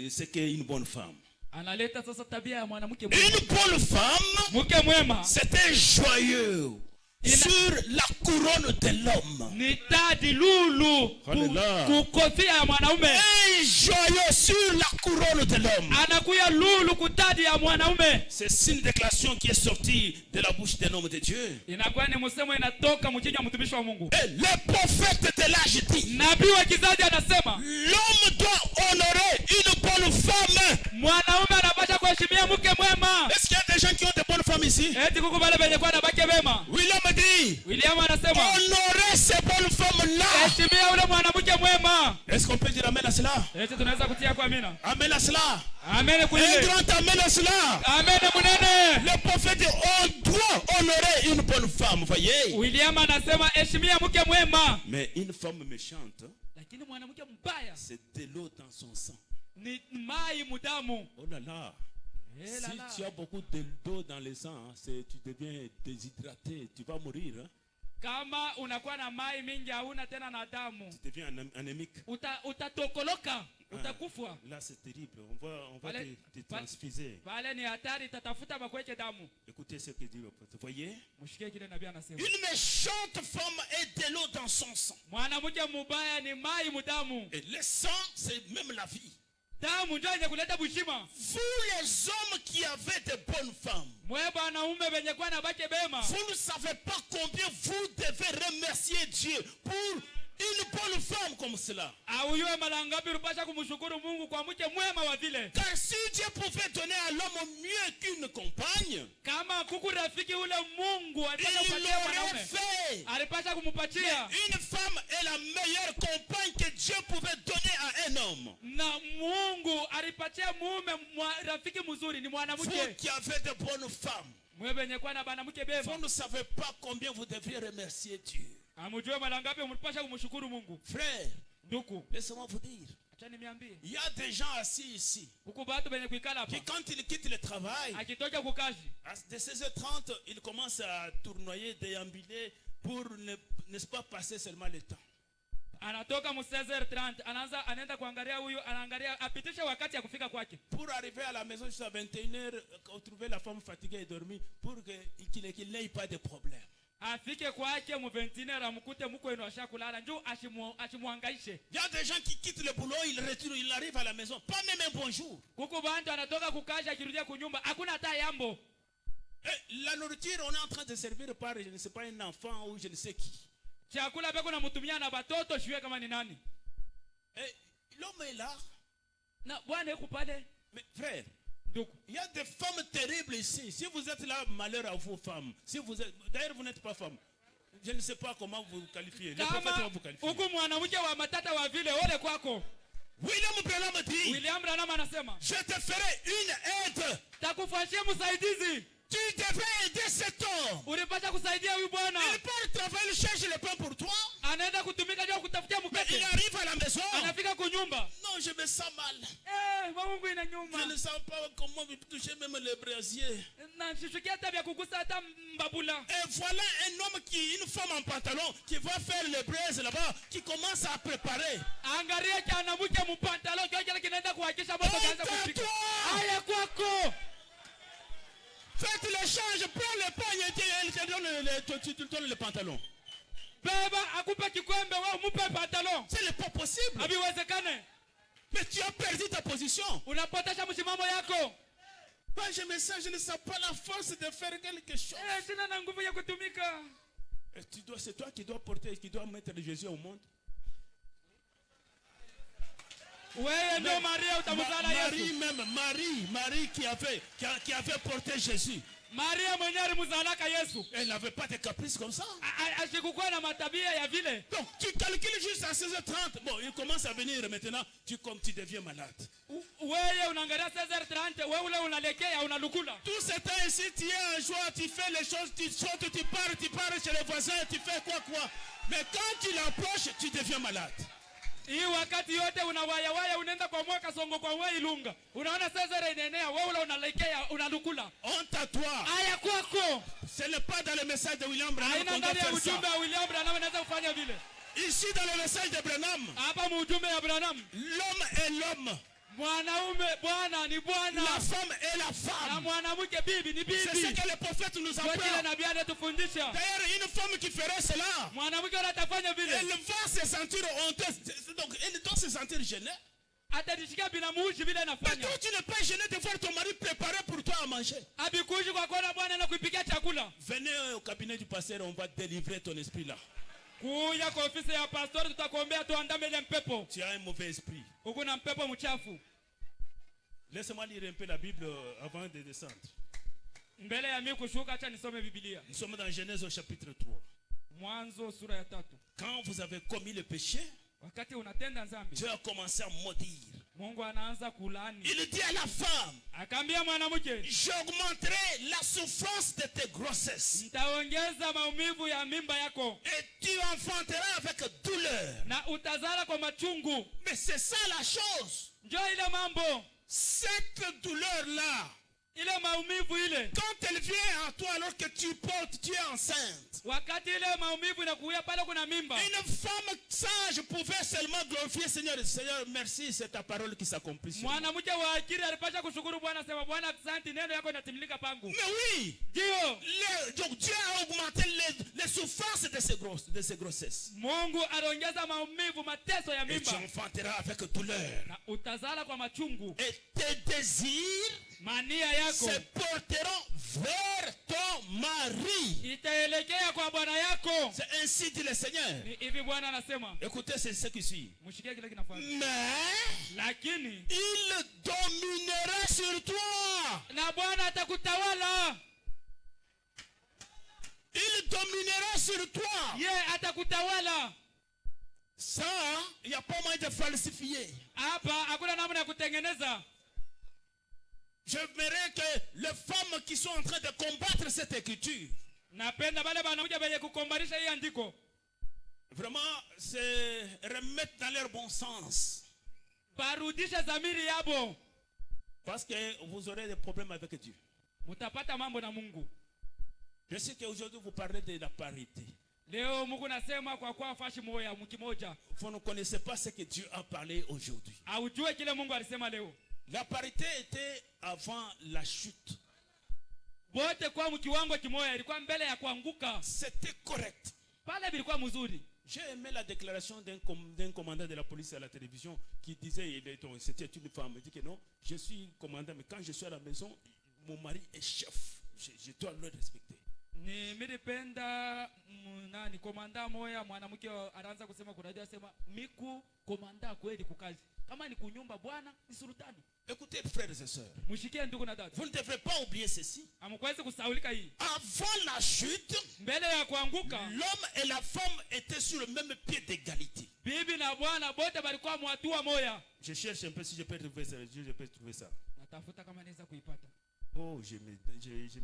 ce qu'est une bonne femme. Analeta sasa tabia ya mwanamke mwema. Une bonne femme, mke mwema, c'était joyeux sur la couronne de l'homme. Ni taji lulu kukofia ya mwanaume. Et joyeux sur la couronne de l'homme. Anakuya lulu kutaji ya mwanaume. C'est une déclaration qui est sortie de la bouche d'un homme de Dieu. Inakuwa ni msemo inatoka mkinywa wa mtumishi wa Mungu. Et le prophète de l'âge dit, nabii wa kizazi anasema, l'homme doit honorer une bonne femme. Mwanaume anapaswa kuheshimia mke mwema. Est-ce qu'il y a des gens qui ont de bonnes femmes ici? Eti kuko bale benye kwa na bake bema. William anasema, honorer ces bonnes femmes-là. Heshimia ule mwanamke mwema. Est-ce qu'on peut dire amen à cela? Eti tunaweza kutia kwa amina. Amen à cela. Amen kule. Un grand amen à cela. Amen munene. Le prophète dit, on doit honorer une bonne femme, voyez. William anasema heshimia mke mwema. Mais une femme méchante, lakini mwanamke mbaya, c'est de l'eau dans son sang. Ni mai mudamu. Oh là là. Si tu as beaucoup d'eau dans le sang, tu deviens déshydraté, tu vas mourir. Hein? Kama unakuwa na mai mingi hauna tena na damu, tu deviens anémique. Utatokoloka, utakufa. Là c'est terrible, on va te transfuser. Pale ni hatari, tatafuta bakweke damu. Écoutez ce que dit le prophète. Voyez? Mshike kile nabii anasema. Une méchante femme est de l'eau dans son sang. Mwanamke mubaya ni mai mudamu. Et le sang c'est même la vie. Damu ndio yenye kuleta bushima. Vous les hommes qui avez de bonnes femmes, vous ne savez pas combien vous devez remercier Dieu pour une bonne femme comme cela. Car si Dieu pouvait donner à l'homme mieux qu'une compagne, il l'aurait fait. Une femme est la meilleure compagne que Dieu pouvait donner à un homme. Vous qui avez de bonnes femmes, vous ne savez pas combien vous devriez remercier Dieu. Frère, laissez-moi vous dire, il y a des gens assis ici qui quand ils quittent le travail, de 16h30, ils commencent à tournoyer, déambuler pour n'est-ce pas passer seulement le temps. Anatoka 16h30 anaenda kuangalia huyu, anaangalia apitishe wakati ya kufika kwake. Pour arriver à la maison jusqu'à 21h, trouver la femme fatiguée et dormie pour qu'il n'ait pas de problème. Afike kwake mu 21h amkute mko wenu ashakulala njoo ashimuhangaishe. Il y a des gens qui quittent le boulot, ils arrivent à la maison, pas même un bonjour. Kuko bantu anatoka kukaja akirudia kunyumba hakuna hata yambo. La nourriture on est en train de servir par je ne sais pas un enfant ou je ne sais qui. Chakula beko na mtumia na batoto shiwe kama ni nani. L'homme est là. Na bwana yuko pale. Mais frère, il y a des femmes terribles ici. Si vous êtes là, malheur à vous femmes. Si vous êtes, d'ailleurs vous n'êtes pas femme. Je ne sais pas comment vous qualifiez. Les prophètes vont vous qualifier. William Branham dit, je te ferai une aide. Tu devrais aider cet homme. Il part travailler, il cherche le pain pour toi. Mais il arrive à la maison. Non, je me sens mal. Je ne sens pas comment toucher même les brasiers. Et voilà un homme une femme en pantalon qui va faire les braises là-bas, qui commence à préparer. Faites l'échange, prends le pain et tu donnes le pantalon. C'est pas possible. Mais tu as perdu ta position. Moi, je me sens, je ne sens pas la force de faire quelque chose. C'est toi qui dois porter, qui dois mettre Jésus au monde. Marie qui avait porté Jésus. Elle n'avait pas de caprice comme ça. Donc tu calcules juste à 16h30. Bon, il commence à venir maintenant. Tu deviens malade. Tout ce temps ici, tu es en joie, tu fais les choses, tu sautes, tu pars chez les voisins, tu fais quoi. Mais quand tu l'approches, tu deviens malade. Hii wakati yote unawaya unaenda kwa mwaka songo kwa mwa ilunga. Unaona Cesar inenea, wewe unalekea unalukula. Honte à toi. Aya kwako. Ce n'est pas dans le message de William Branham qu'on doit faire ça. Ujumbe wa William Branham anaweza kufanya vile. Ici dans le message de Branham. Hapa ujumbe wa Branham. L'homme est l'homme. Mwanaume bwana ni bwana. La femme est la femme. Na mwanamke bibi ni bibi. C'est ce que le prophète nous apprend. D'ailleurs, une femme qui ferait cela, mwanamke atafanya vile. Elle va se sentir honteuse. Donc elle doit se sentir gênée. Mais toi, tu n'es pas gêné de voir ton mari préparer pour toi à manger. Venez au cabinet du pasteur, on va délivrer ton esprit là. Tu as un mauvais esprit. Laisse-moi lire un peu la Bible avant de descendre. Nous sommes dans Genèse au chapitre 3. Quand vous avez commis le péché, Dieu a commencé à maudire. Il dit à la femme, j'augmenterai la souffrance de tes grossesses. Et tu enfanteras avec douleur. Mais c'est ça la chose. Cette douleur-là, quand elle vient à toi alors que tu portes, tu es enceinte. Une femme sage pouvait seulement glorifier Seigneur. Seigneur, merci, c'est ta parole qui s'accomplit. Mais oui, donc Dieu a augmenté les souffrances de ces grossesses. Et tu enfanteras avec douleur. Et tes désirs se porteront vers ton mari. C'est ainsi dit le Seigneur. Écoutez, c'est ce qui suit. Mais il dominera sur toi. Il dominera sur toi. Ça, il n'y a pas moyen de falsifier. J'aimerais que les femmes qui sont en train de combattre cette écriture, vraiment se remettre dans leur bon sens. Parce que vous aurez des problèmes avec Dieu. Je sais qu'aujourd'hui vous parlez de la parité. Vous ne connaissez pas ce que Dieu a parlé aujourd'hui. La parité était avant la chute. C'était correct. J'ai aimé la déclaration d'un commandant de la police à la télévision qui disait, c'était une femme, il dit que non, je suis commandant, mais quand je suis à la maison, mon mari est chef. Je dois le respecter. Ni milipenda nani komanda moya mwanamke anaanza kusema kuna radio asema miku komanda kweli kukazi. Kama ni kunyumba bwana ni sultani. Écoutez frères et sœurs. Mushikie ndugu na dada. Vous ne devrez pas oublier ceci. Amkwezi kusaulika hii. Avant la chute, mbele ya kuanguka, l'homme et la femme étaient sur le même pied d'égalité. Bibi na bwana bote balikuwa mwatua moya. Je cherche un peu si je peux trouver ça. Je peux trouver ça. Natafuta kama naweza kuipata. Oh, je me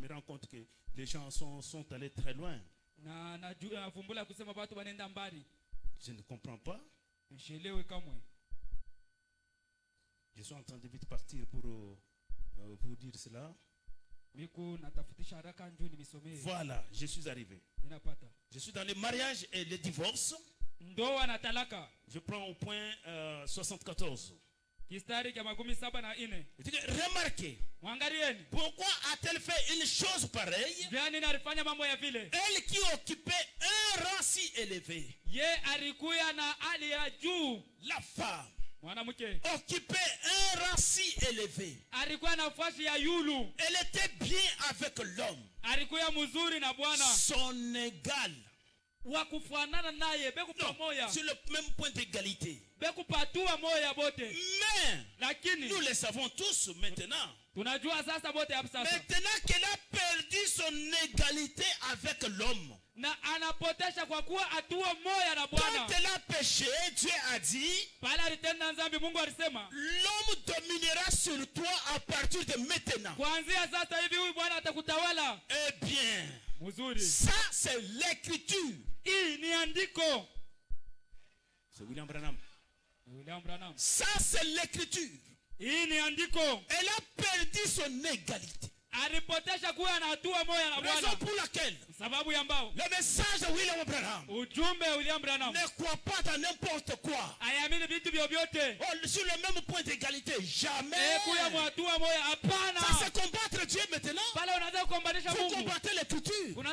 rends compte que les gens sont allés très loin. Na najua vumbula kusema watu wanaenda mbali. Je ne comprends pas. Mshelewe kamwe. Je suis en train de vite partir pour vous dire cela. Voilà, je suis arrivé. Je suis dans le mariage et le divorce. Je prends au point 74. Remarquez, pourquoi a-t-elle fait une chose pareille? Elle qui occupait un rang si élevé. La femme occupait un rang si élevé. Elle était bien avec l'homme, son égal. Non, sur le même point d'égalité. Mais nous le savons tous maintenant. Maintenant qu'elle a perdu son égalité avec l'homme, quand elle a péché, Dieu a dit, l'homme dominera sur toi à partir de maintenant. Eh bien, ça c'est l'écriture. C'est William Branham. Ça c'est l'écriture. Elle a perdu son égalité. Raison pour laquelle le message de William Branham ne croit pas dans n'importe quoi. Sur le même point d'égalité, jamais. Ça c'est combattre Dieu maintenant. Vous combattez l'écriture. Ou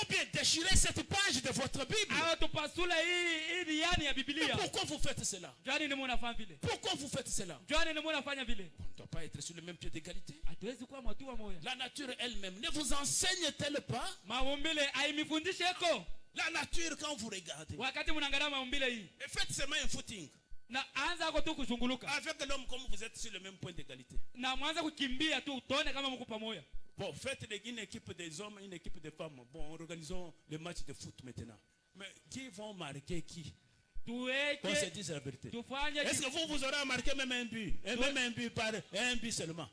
bien déchirer cette page de votre Bible. Mais pourquoi vous faites cela? Pourquoi vous faites cela? On ne doit pas être sur le même pied d'égalité. La nature elle-même ne vous enseigne-t-elle pas? La nature, quand vous regardez, et faites seulement un footing avec l'homme comme vous êtes sur le même point d'égalité. Bon, faites une équipe des hommes, une équipe des femmes. Bon, organisons le match de foot maintenant. Mais qui vont marquer qui? On se dit la vérité. Est-ce que vous aurez marqué même un but? Même un but par un but seulement.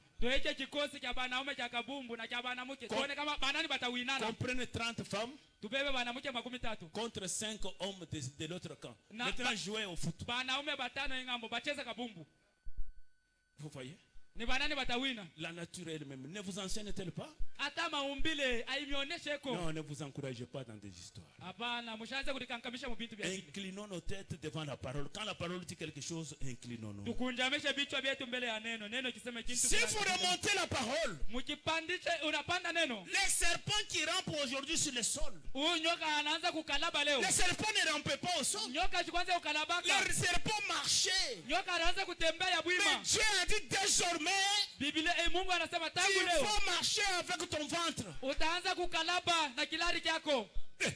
Comprenez 30 femmes contre 5 hommes de l'autre camp. Maintenant jouez au foot. Vous voyez? La nature elle-même ne vous enseigne-t-elle pas? Non, ne vous encouragez pas dans des histoires. Inclinons nos têtes devant la parole. Quand la parole dit quelque chose, inclinons-nous. Si vous remontez la parole, les serpents qui rampent aujourd'hui sur le sol, les serpents ne rampaient pas au sol. Les serpents marchaient. Mais Dieu a dit désormais, il faut marcher avec ton ventre.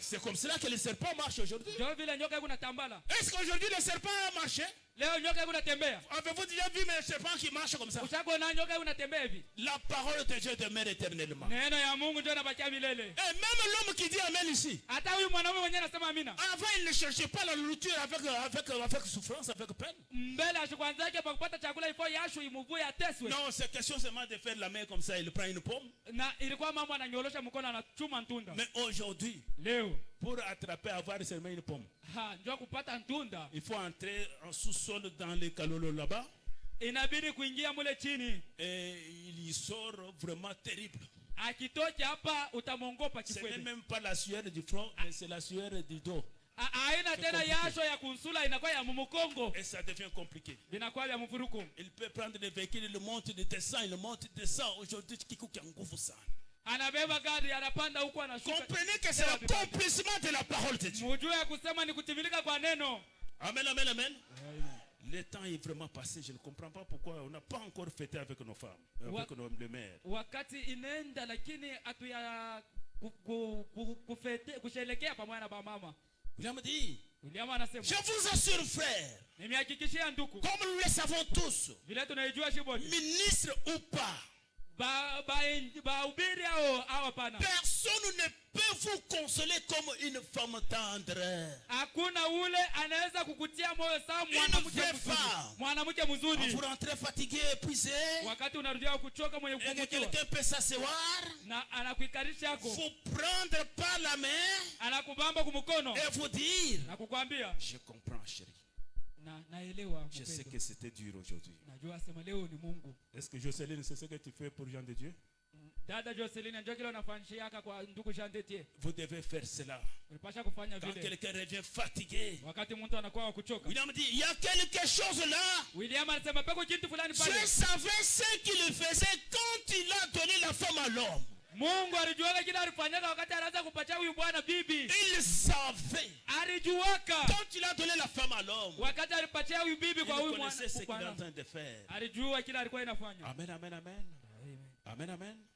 C'est comme cela que les serpents marchent aujourd'hui. Est-ce qu'aujourd'hui les serpents marchent? Avez-vous déjà vu mes serpents qui marchent comme ça? La parole de Dieu demeure éternellement. Et même l'homme qui dit Amen ici, avant il ne cherchait pas la nourriture avec souffrance, avec peine. Non, c'est question seulement de faire la main comme ça, il prend une pomme. Mais aujourd'hui, pour attraper, avoir seulement une pomme, il faut entrer en sous-sol dans les calolos là-bas. Et il y sort vraiment terrible. Ce n'est même pas la sueur du front, mais c'est la sueur du dos. Et ça devient compliqué. Il peut prendre des véhicules, il monte, il descend, Aujourd'hui, comprenez que c'est l'accomplissement de la parole de Dieu. Amen, amen, amen. Le temps est vraiment passé. Je ne comprends pas pourquoi on n'a pas encore fêté avec nos femmes, avec nos mères. kusherekea pamoja na mama. William dit, William anasema, je vous assure frère, nimehakikishia ndugu, comme nous le savons tous, vile tunaijua shibote, ministre ou pas, personne ne peut vous consoler comme une femme tendre. Hakuna ule anaweza kukutia moyo sawa mwanamke mzuri. Quand vous rentrez fatigué, épuisé, wakati unarudia kuchoka mwenye kupungukiwa, quelqu'un peut s'asseoir, na anakuikarisha yako, vous prendre par la main, anakubamba kumkono, et vous dire, na kukwambia, je comprends chérie. Naelewa. Je sais que c'était dur aujourd'hui. Najua sema leo ni Mungu. Est-ce que Jocelyne, c'est ce que tu fais pour Jean de Dieu? Dada Jocelyne, njoo kile unafanyia yaka kwa ndugu Jean de Dieu. Vous devez faire cela. Unapaswa kufanya vile. Quand quelqu'un revient fatigué, wakati mtu anakuwa kuchoka. William dit, il y a quelque chose là. William anasema peko kitu fulani pale. Je savais ce qu'il faisait quand il a donné la femme à l'homme. Mungu alijuaka kile alifanyaka wakati anaanza kupatia huyu bwana bibi. Il savait. Alijuaka. Quand il a donné la femme à l'homme. Wakati alipatia huyu bibi kwa huyu mwana. Il connaissait ce qu'il est en train de faire. Alijua kile alikuwa inafanya. Amen, amen, amen. Amen, amen.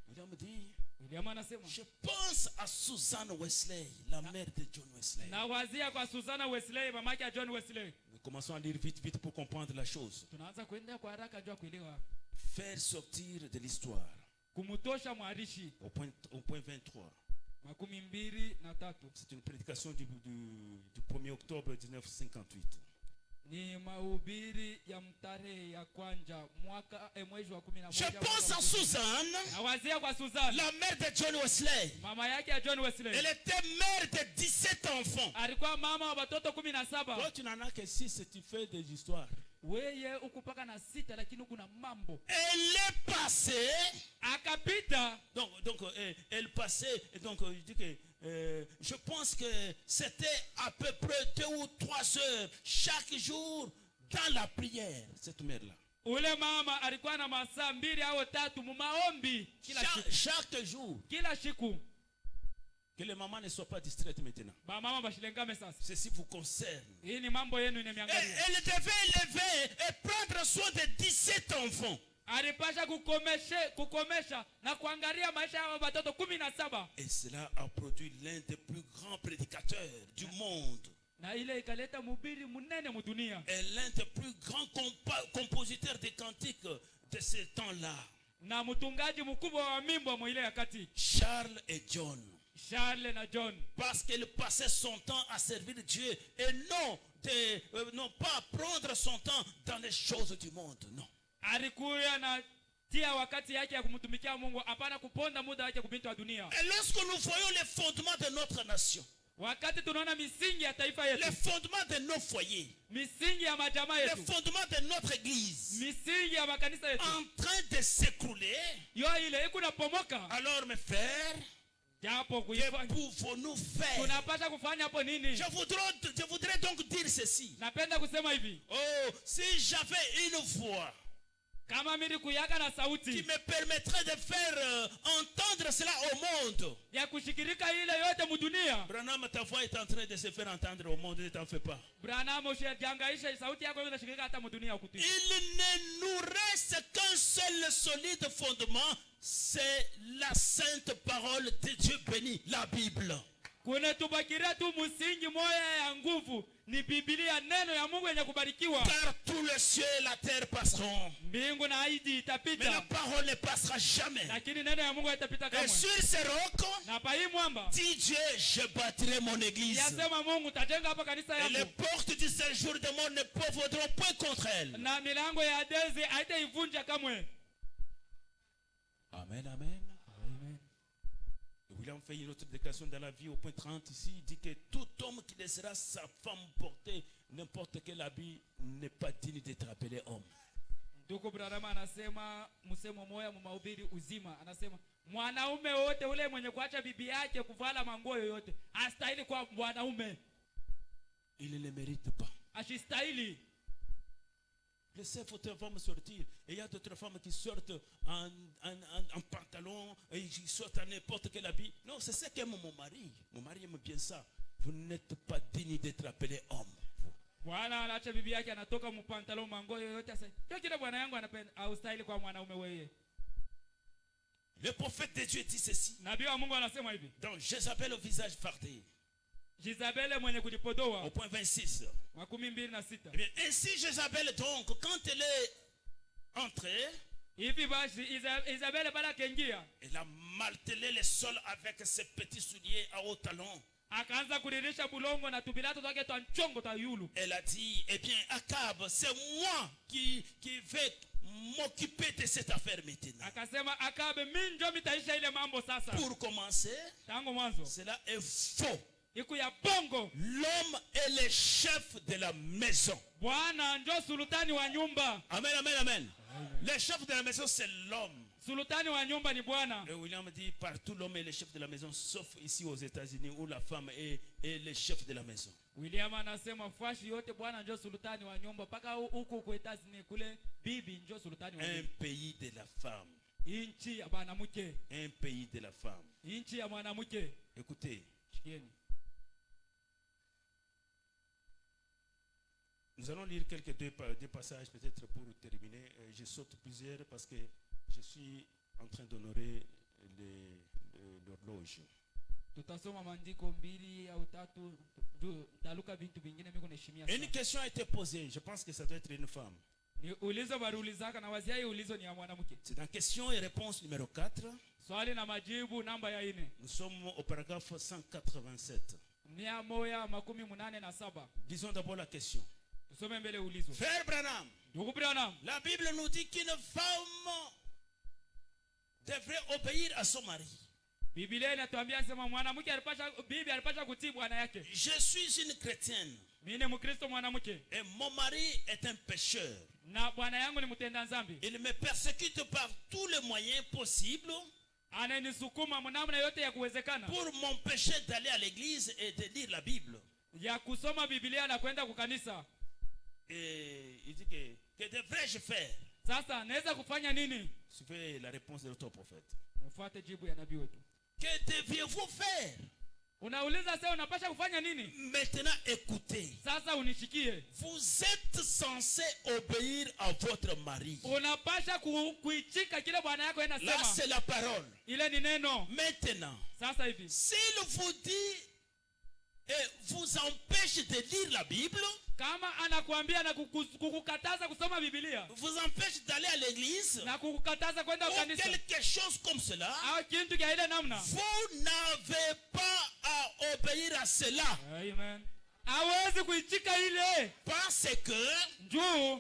William dit, William anasema, je pense à Susan Wesley, la mère de John Wesley. Na wazia kwa Susan Wesley, mamake ya John Wesley. Nous commençons à lire vite vite pour comprendre la chose. Tunaanza kuenda kwa haraka jua kuelewa. Faire sortir de l'histoire. Kumutosha mwarishi. Au point 23. C'est une prédication du 1er octobre 1958. Ni mahubiri ya mtarehe ya kwanza mwaka mwezi wa 11. Je pense à Susan, nawazia kwa Susan, la mère de John Wesley. Mama yake ya John Wesley. Elle était mère de 17 enfants. Alikuwa mama wa watoto 17. Toi tu n'en as que 6 et tu fais des histoires. Weye ukupaka na 6 lakini kuna mambo. Elle est passée, akapita. Donc elle passait, et donc je dis que je pense que c'était à peu près 2 ou 3 heures chaque jour dans la prière, cette mère-là. Ule mama alikuwa na masaa 2 au 3 mu maombi chaque jour. Kila siku. Que les mamans ne soient pas distraites maintenant. Ceci vous concerne. Elle devait élever et prendre soin de 17 enfants. Et cela a produit l'un des plus grands prédicateurs du monde. Et l'un des plus grands compositeurs des cantiques de ce temps-là. Charles et John. Charles et John. Parce qu'il passait son temps à servir Dieu et non pas prendre son temps dans les choses du monde. Non. Et lorsque nous voyons les fondements de notre nation, les fondements de nos foyers, les fondements de notre église en train de s'écrouler, alors mes frères, que pouvons-nous faire? Je voudrais donc dire ceci. Oh, si j'avais une voix qui me permettrait de faire entendre cela au monde. Branham, ta voix est en train de se faire entendre au monde, ne t'en fais pas. Il ne nous reste qu'un seul solide fondement, c'est la sainte parole de Dieu béni, la Bible. Car tous les cieux et la terre passeront, mais la parole ne passera jamais. Et sur ces rocs, dit Dieu, je bâtirai mon église. Et les portes du séjour de monde ne pourront point contre elle. Amen, amen. William fait une autre déclaration dans la vie au point 30 ici. Il dit que tout homme qui laissera sa femme porter n'importe quel habit n'est pas digne d'être appelé homme. Ndugu Branham anasema msemo moja mu mahubiri uzima, anasema mwanaume wote ule mwenye kuacha bibi yake kuvala manguo yoyote hastahili kwa mwanaume. Il ne le mérite pas. Ashistahili. Laissez votre femme sortir. Et il y a d'autres femmes qui sortent en pantalon, et qui sortent en n'importe quel habit. Non, c'est ce qu'aime mon mari. Mon mari aime bien ça. Vous n'êtes pas digne d'être appelé homme. Bwana anaacha bibi yake anatoka mpantalon mango yoyote asa. Ndio kile bwana yangu anapenda au style kwa mwanaume wewe. Le prophète de Dieu dit ceci. Donc Jézabel au visage fardé. Au point 26. Eh bien, ainsi Jézabel donc, quand elle est entrée, elle a martelé le sol avec ses petits souliers à haut talons. Elle a dit, eh bien, Akab, c'est moi qui vais m'occuper de cette affaire maintenant. Pour commencer, cela est faux. L'homme est le chef de la maison. Amen, amen, amen. Le chef de la maison, c'est l'homme. Et William dit, partout l'homme est le chef de la maison, sauf ici aux États-Unis où la femme est le chef de la maison. Un pays de la femme. Un pays de la femme. Écoutez. Nous allons lire quelques deux passages peut-être pour terminer. Je saute plusieurs parce que je suis en train d'honorer l'horloge. Une question a été posée. Je pense que ça doit être une femme. C'est dans question et réponse numéro 4. Nous sommes au paragraphe 187. Disons d'abord la question. Frère Branham, la Bible nous dit qu'une femme devrait obéir à son mari. Je suis une chrétienne. Et mon mari est un pécheur. Il me persécute par tous les moyens possibles pour m'empêcher d'aller à l'église et de lire la Bible. Et il dit que devrais-je faire? Suivez la réponse de notre prophète. Que deviez-vous faire? Maintenant écoutez. Vous êtes censé obéir à votre mari. Là c'est la parole. Maintenant, s'il vous dit et vous empêche de lire la Bible, vous empêche d'aller à l'église, ou quelque chose comme cela, vous n'avez pas à obéir à cela. Amen. Parce que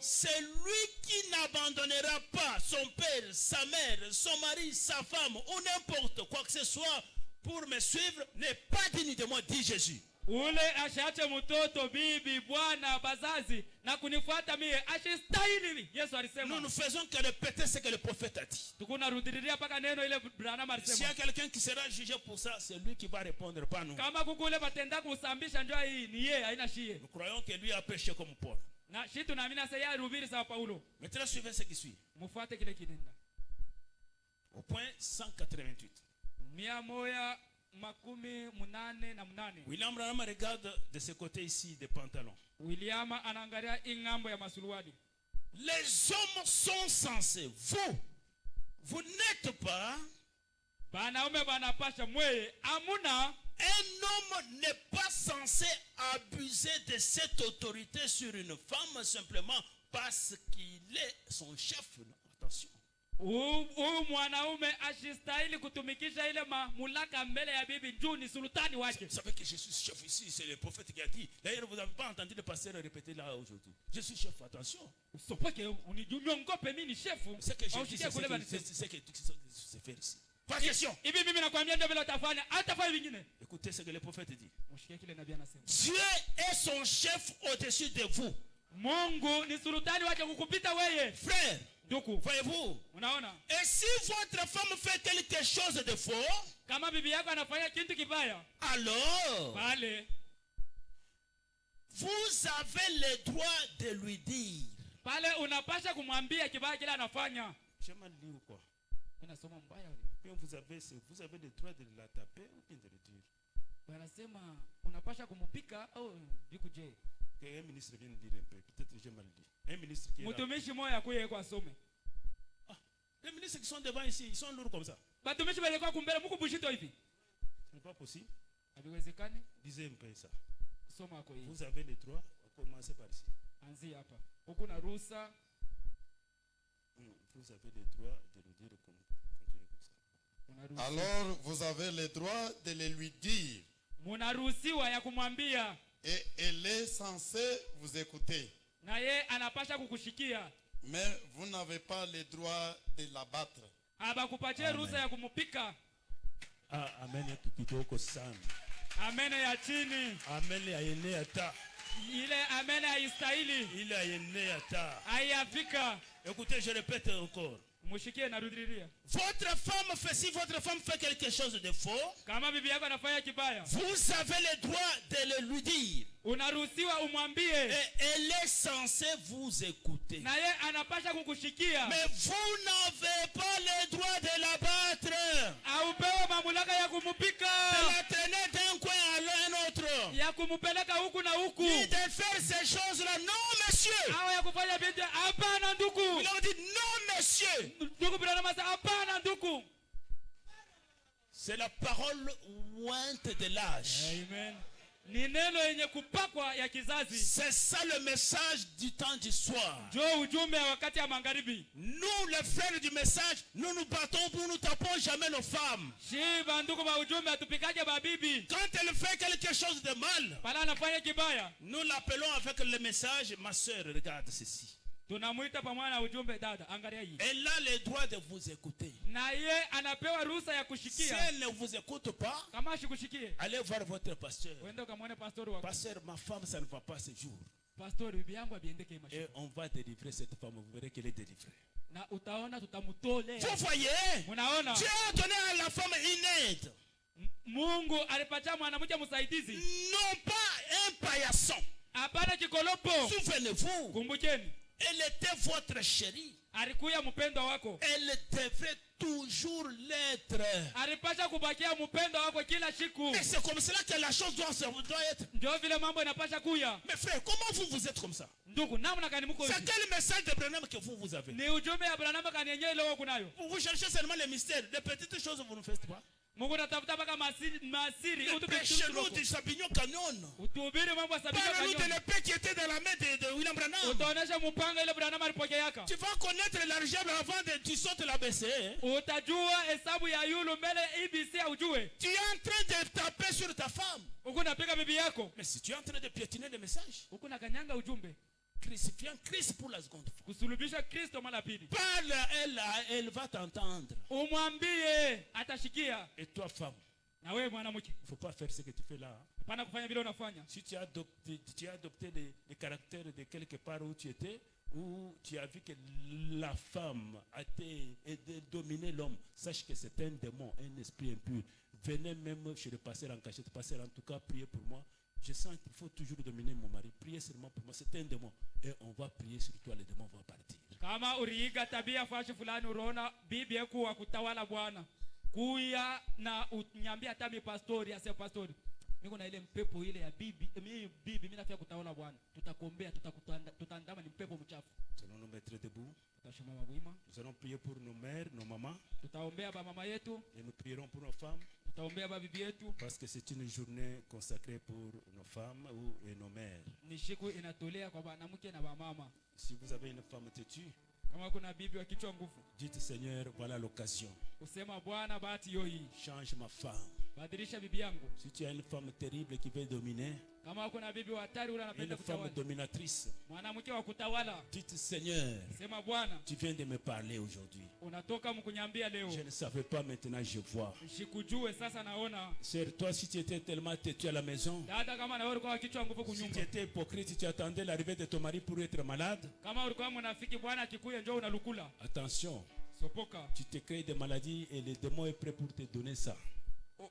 c'est lui qui n'abandonnera pas son père, sa mère, son mari, sa femme ou n'importe quoi que ce soit pour me suivre n'est pas digne de moi, dit Jésus. Ule ashache mtoto bibi bwana bazazi na kunifuata mie ashistahili. Yesu alisema. Nous ne faisons que répéter ce que le prophète a dit. Tukunarudilia paka neno ile Branham alisema. S'il y a quelqu'un qui sera jugé pour ça, c'est lui qui va répondre, pas nous. Kama kukule batenda kusambisha njoo hii ni yeye haina shie. Nous croyons que lui a péché comme Paul. Na shi tunaamini sasa yeye alihubiri sawa Paulo. Maintenant suivez ce qui suit. Mfuate kile kinenda. Au point 188. William Branham regarde de ce côté ici des pantalons. Les hommes sont censés, vous n'êtes pas. Un homme n'est pas censé abuser de cette autorité sur une femme simplement parce qu'il est son chef. Attention. Huyu mwanaume ashistahili kutumikisha ile mamlaka mbele ya bibi juu ni sultani wake. Vous savez que je suis chef ici, c'est le prophète qui a dit. D'ailleurs, vous n'avez pas entendu le pasteur répéter là aujourd'hui. Je suis chef, attention. C'est que je dis, c'est que c'est faire ici. Pas question. Écoutez ce que le prophète dit. Dieu est son chef au-dessus de vous. Frère, voyez-vous? Et si votre femme fait quelque chose de faux, alors vous avez le droit de lui dire. J'ai mal lu ou quoi? Vous avez le droit de la taper ou bien de le dire. Un ministre vient de dire un peu. Peut-être que j'ai mal dit. Un ministre qui est là. Les ministres qui sont devant ici, ils sont lourds comme ça. batumishi balikuwa kumbele muko bushito hivi. Ce n'est pas possible. Habiwezekani? Lisez un peu ça. Soma kwa hii. Vous avez les droits. Commencez par ici. Anzi hapa. Huko na ruhusa. Vous avez les droits de le dire comme continuez comme ça. Alors vous avez le droit de le lui dire. Munaruhusiwa ya kumwambia. Et elle est censée vous écouter. Na ye anapasha kukushikia. Mais vous n'avez pas le droit de l'abattre. Abakupatie ruhusa ya kumupika. Amen kitoko sana. Amen ya chini. Amen ya ene ata. Ile amen ya istahili. Ile ya ene ata. Ayafika. Écoutez, je répète encore. Mushikie na rudiria. Votre femme fait, si votre femme fait quelque chose de faux, Kama bibi yako anafanya kibaya, vous avez le droit de le lui dire. unaruhusiwa umwambie. Et elle est censée vous écouter. Na ye anapasha kukushikia. Mais vous n'avez pas le droit de l'abattre. Aupewe mamlaka ya kumupika. De la traîner d'un coin à l'autre. Ya kumupeleka huku na huku. Ni de faire ces choses-là. Non, monsieur. Au ya kufanya binti hapana ndugu. Il a dit non, monsieur. Ndugu bila namasa hapana ndugu. C'est la parole ointe de l'âge. Amen. Ni neno yenye kupakwa ya kizazi. C'est ça le message du temps du soir. Jo ujumbe wakati ya magharibi. Nous, les frères du message, nous nous battons pour nous tapons jamais nos femmes. Shiba ndugu ba ujumbe atupikaje babibi. Quand elle fait quelque chose de mal, Pala anafanya kibaya. nous l'appelons avec le message, ma soeur, regarde ceci. Tunamuita pamoja na ujumbe dada, angalia hii. Elle a le droit de vous écouter. Na ye anapewa ruhusa ya Si kushikia. elle ne vous écoute pas, Kama asikushikie, allez voir votre pasteur. uende ukamwone pastori wako. Pasteur, ma femme, ça ne va pas ce jour. Pastori bibi yangu abiendeke Et mashuka. on va délivrer cette femme. Vous verrez qu'elle est délivrée. Na utaona tutamutolea. Vous voyez, Munaona? Dieu a donné à la femme une aide. Mungu alipatia mwanamke msaidizi. Non pas un paillasson. Hapana kikolopo. Souvenez-vous, Kumbukeni. elle était votre chérie. Alikuya mpendwa wako. Elle devrait toujours l'être. Alipasha kubakia mpendwa wako kila siku. Et c'est comme cela que la chose doit être. Ndio vile mambo inapasha kuya. Mais frère, comment vous êtes comme ça? Ndugu, namna gani mko C'est hivi? quel message de Branham que vous avez? Ni ujumbe ya Branham kanienyewe leo kunayo. Vous cherchez seulement les mystères. Les petites choses, vous ne faites pas. Mungu natafuta mpaka masiri. Prêchez-nous du champignon canon. Utubiri mambo ya sabini Parle-nous de kanyo. l'épée qui était dans la main de William Branham. Utaonesha mpanga ile Branham alipokeaka. Tu vas connaître l'argent avant de tu sautes la BCE. Hein? Utajua hesabu ya yulu mbele EBC ujue. Tu es en train de taper sur ta femme. Uko napiga bibi yako. Mais si tu es en train de piétiner le message, Uko na kanyanga ujumbe. crucifiant Christ pour la seconde fois. Kusulubisha Kristo mara pili. Parle à elle, elle va t'entendre. Umwambie atashikia. Et toi, femme, Na wewe mwanamke, Il ne faut pas faire ce que tu fais là. Hein. hapana kufanya vile unafanya. Si tu as adopté les caractères de quelque part où tu étais, où tu as vu que la femme a été dominé l'homme, sache que c'est un démon, un esprit impur. Venez même chez le pasteur en cachette. Pasteur, en tout cas, priez pour moi. Je sens qu'il faut toujours dominer mon mari. Priez seulement pour moi. C'est un démon. Et on va prier sur toi, les démons vont partir. Kama uriiga tabia fashi fulani unaona bibi yako wa kutawala bwana. Kuya na unyambia hata mi pastori ase pastori. Niko na ile mpepo ile ya bibi, mimi nafia kutawala bwana. Tutakombea, tutaandama ni mpepo mchafu. Nous allons nous mettre debout. Tutashimama wima. Nous allons prier pour nos mères, nos mamans. Tutaombea ba mama yetu, Et nous prierons pour nos femmes. tutaombea ba bibi yetu. Parce que c'est une journée consacrée pour nos femmes et nos mères. Ni siku inatolea kwa wanawake na wamama. Si vous avez une femme têtue, Kama kuna bibi wa kichwa nguvu, dites Seigneur, voilà l'occasion. usema Bwana bahati hiyo hii. Change ma femme. Badilisha bibi yangu. Si tu as une femme terrible qui veut dominer, Kama kuna bibi wa hatari ule anapenda une femme kutawala. dominatrice, Mwanamke wa kutawala, dites Seigneur, sema Bwana, tu viens de me parler aujourd'hui. unatoka mkunyambia leo. Je ne savais pas, maintenant je vois. Sikujue sasa naona. Sœur, toi, si tu étais tellement têtu à la maison, Dada, kama na wewe ulikuwa kichwa nguvu si tu kunyumba. étais hypocrite, tu attendais l'arrivée de ton mari pour être malade, Kama ulikuwa mnafiki bwana akikuya njoo unalukula. attention, Sopoka. tu te crées des maladies et le démon est prêt pour te donner ça.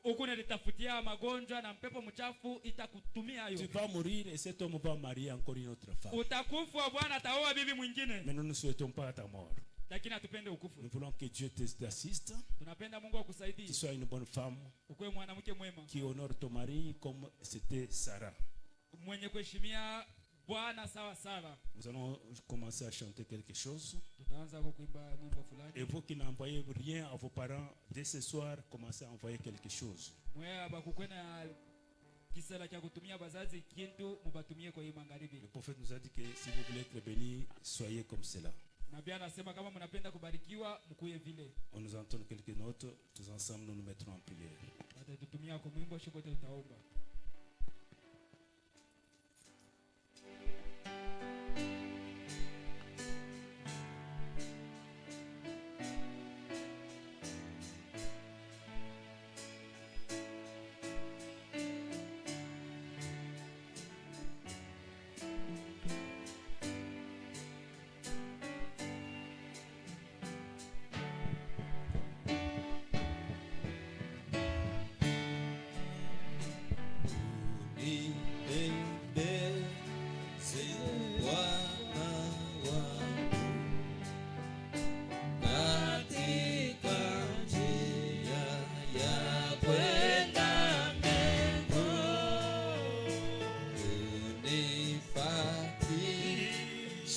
Huko nilitafutia magonjwa na mpepo mchafu itakutumia Tu hiyo. vas mourir et cet homme va marier encore une autre femme. Utakufa bwana ataoa bibi mwingine. Mais nous ne souhaitons pas ta mort. Lakini atupende ukufu. Nous voulons que Dieu t'assiste, Tunapenda Mungu que akusaidie. tu sois une bonne femme, Ukwe mwanamke mwema. qui honore ton mari comme c'était Sarah. Mwenye kuheshimia Nous allons commencer à chanter quelque chose. Et vous qui n'envoyez rien à vos parents, dès ce soir, commencez à envoyer quelque chose. Le prophète nous a dit que si vous voulez être béni, soyez comme cela. On nous entend quelques notes, tous ensemble nous nous mettrons en prière.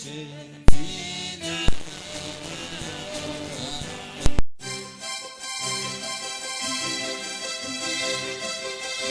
Shit.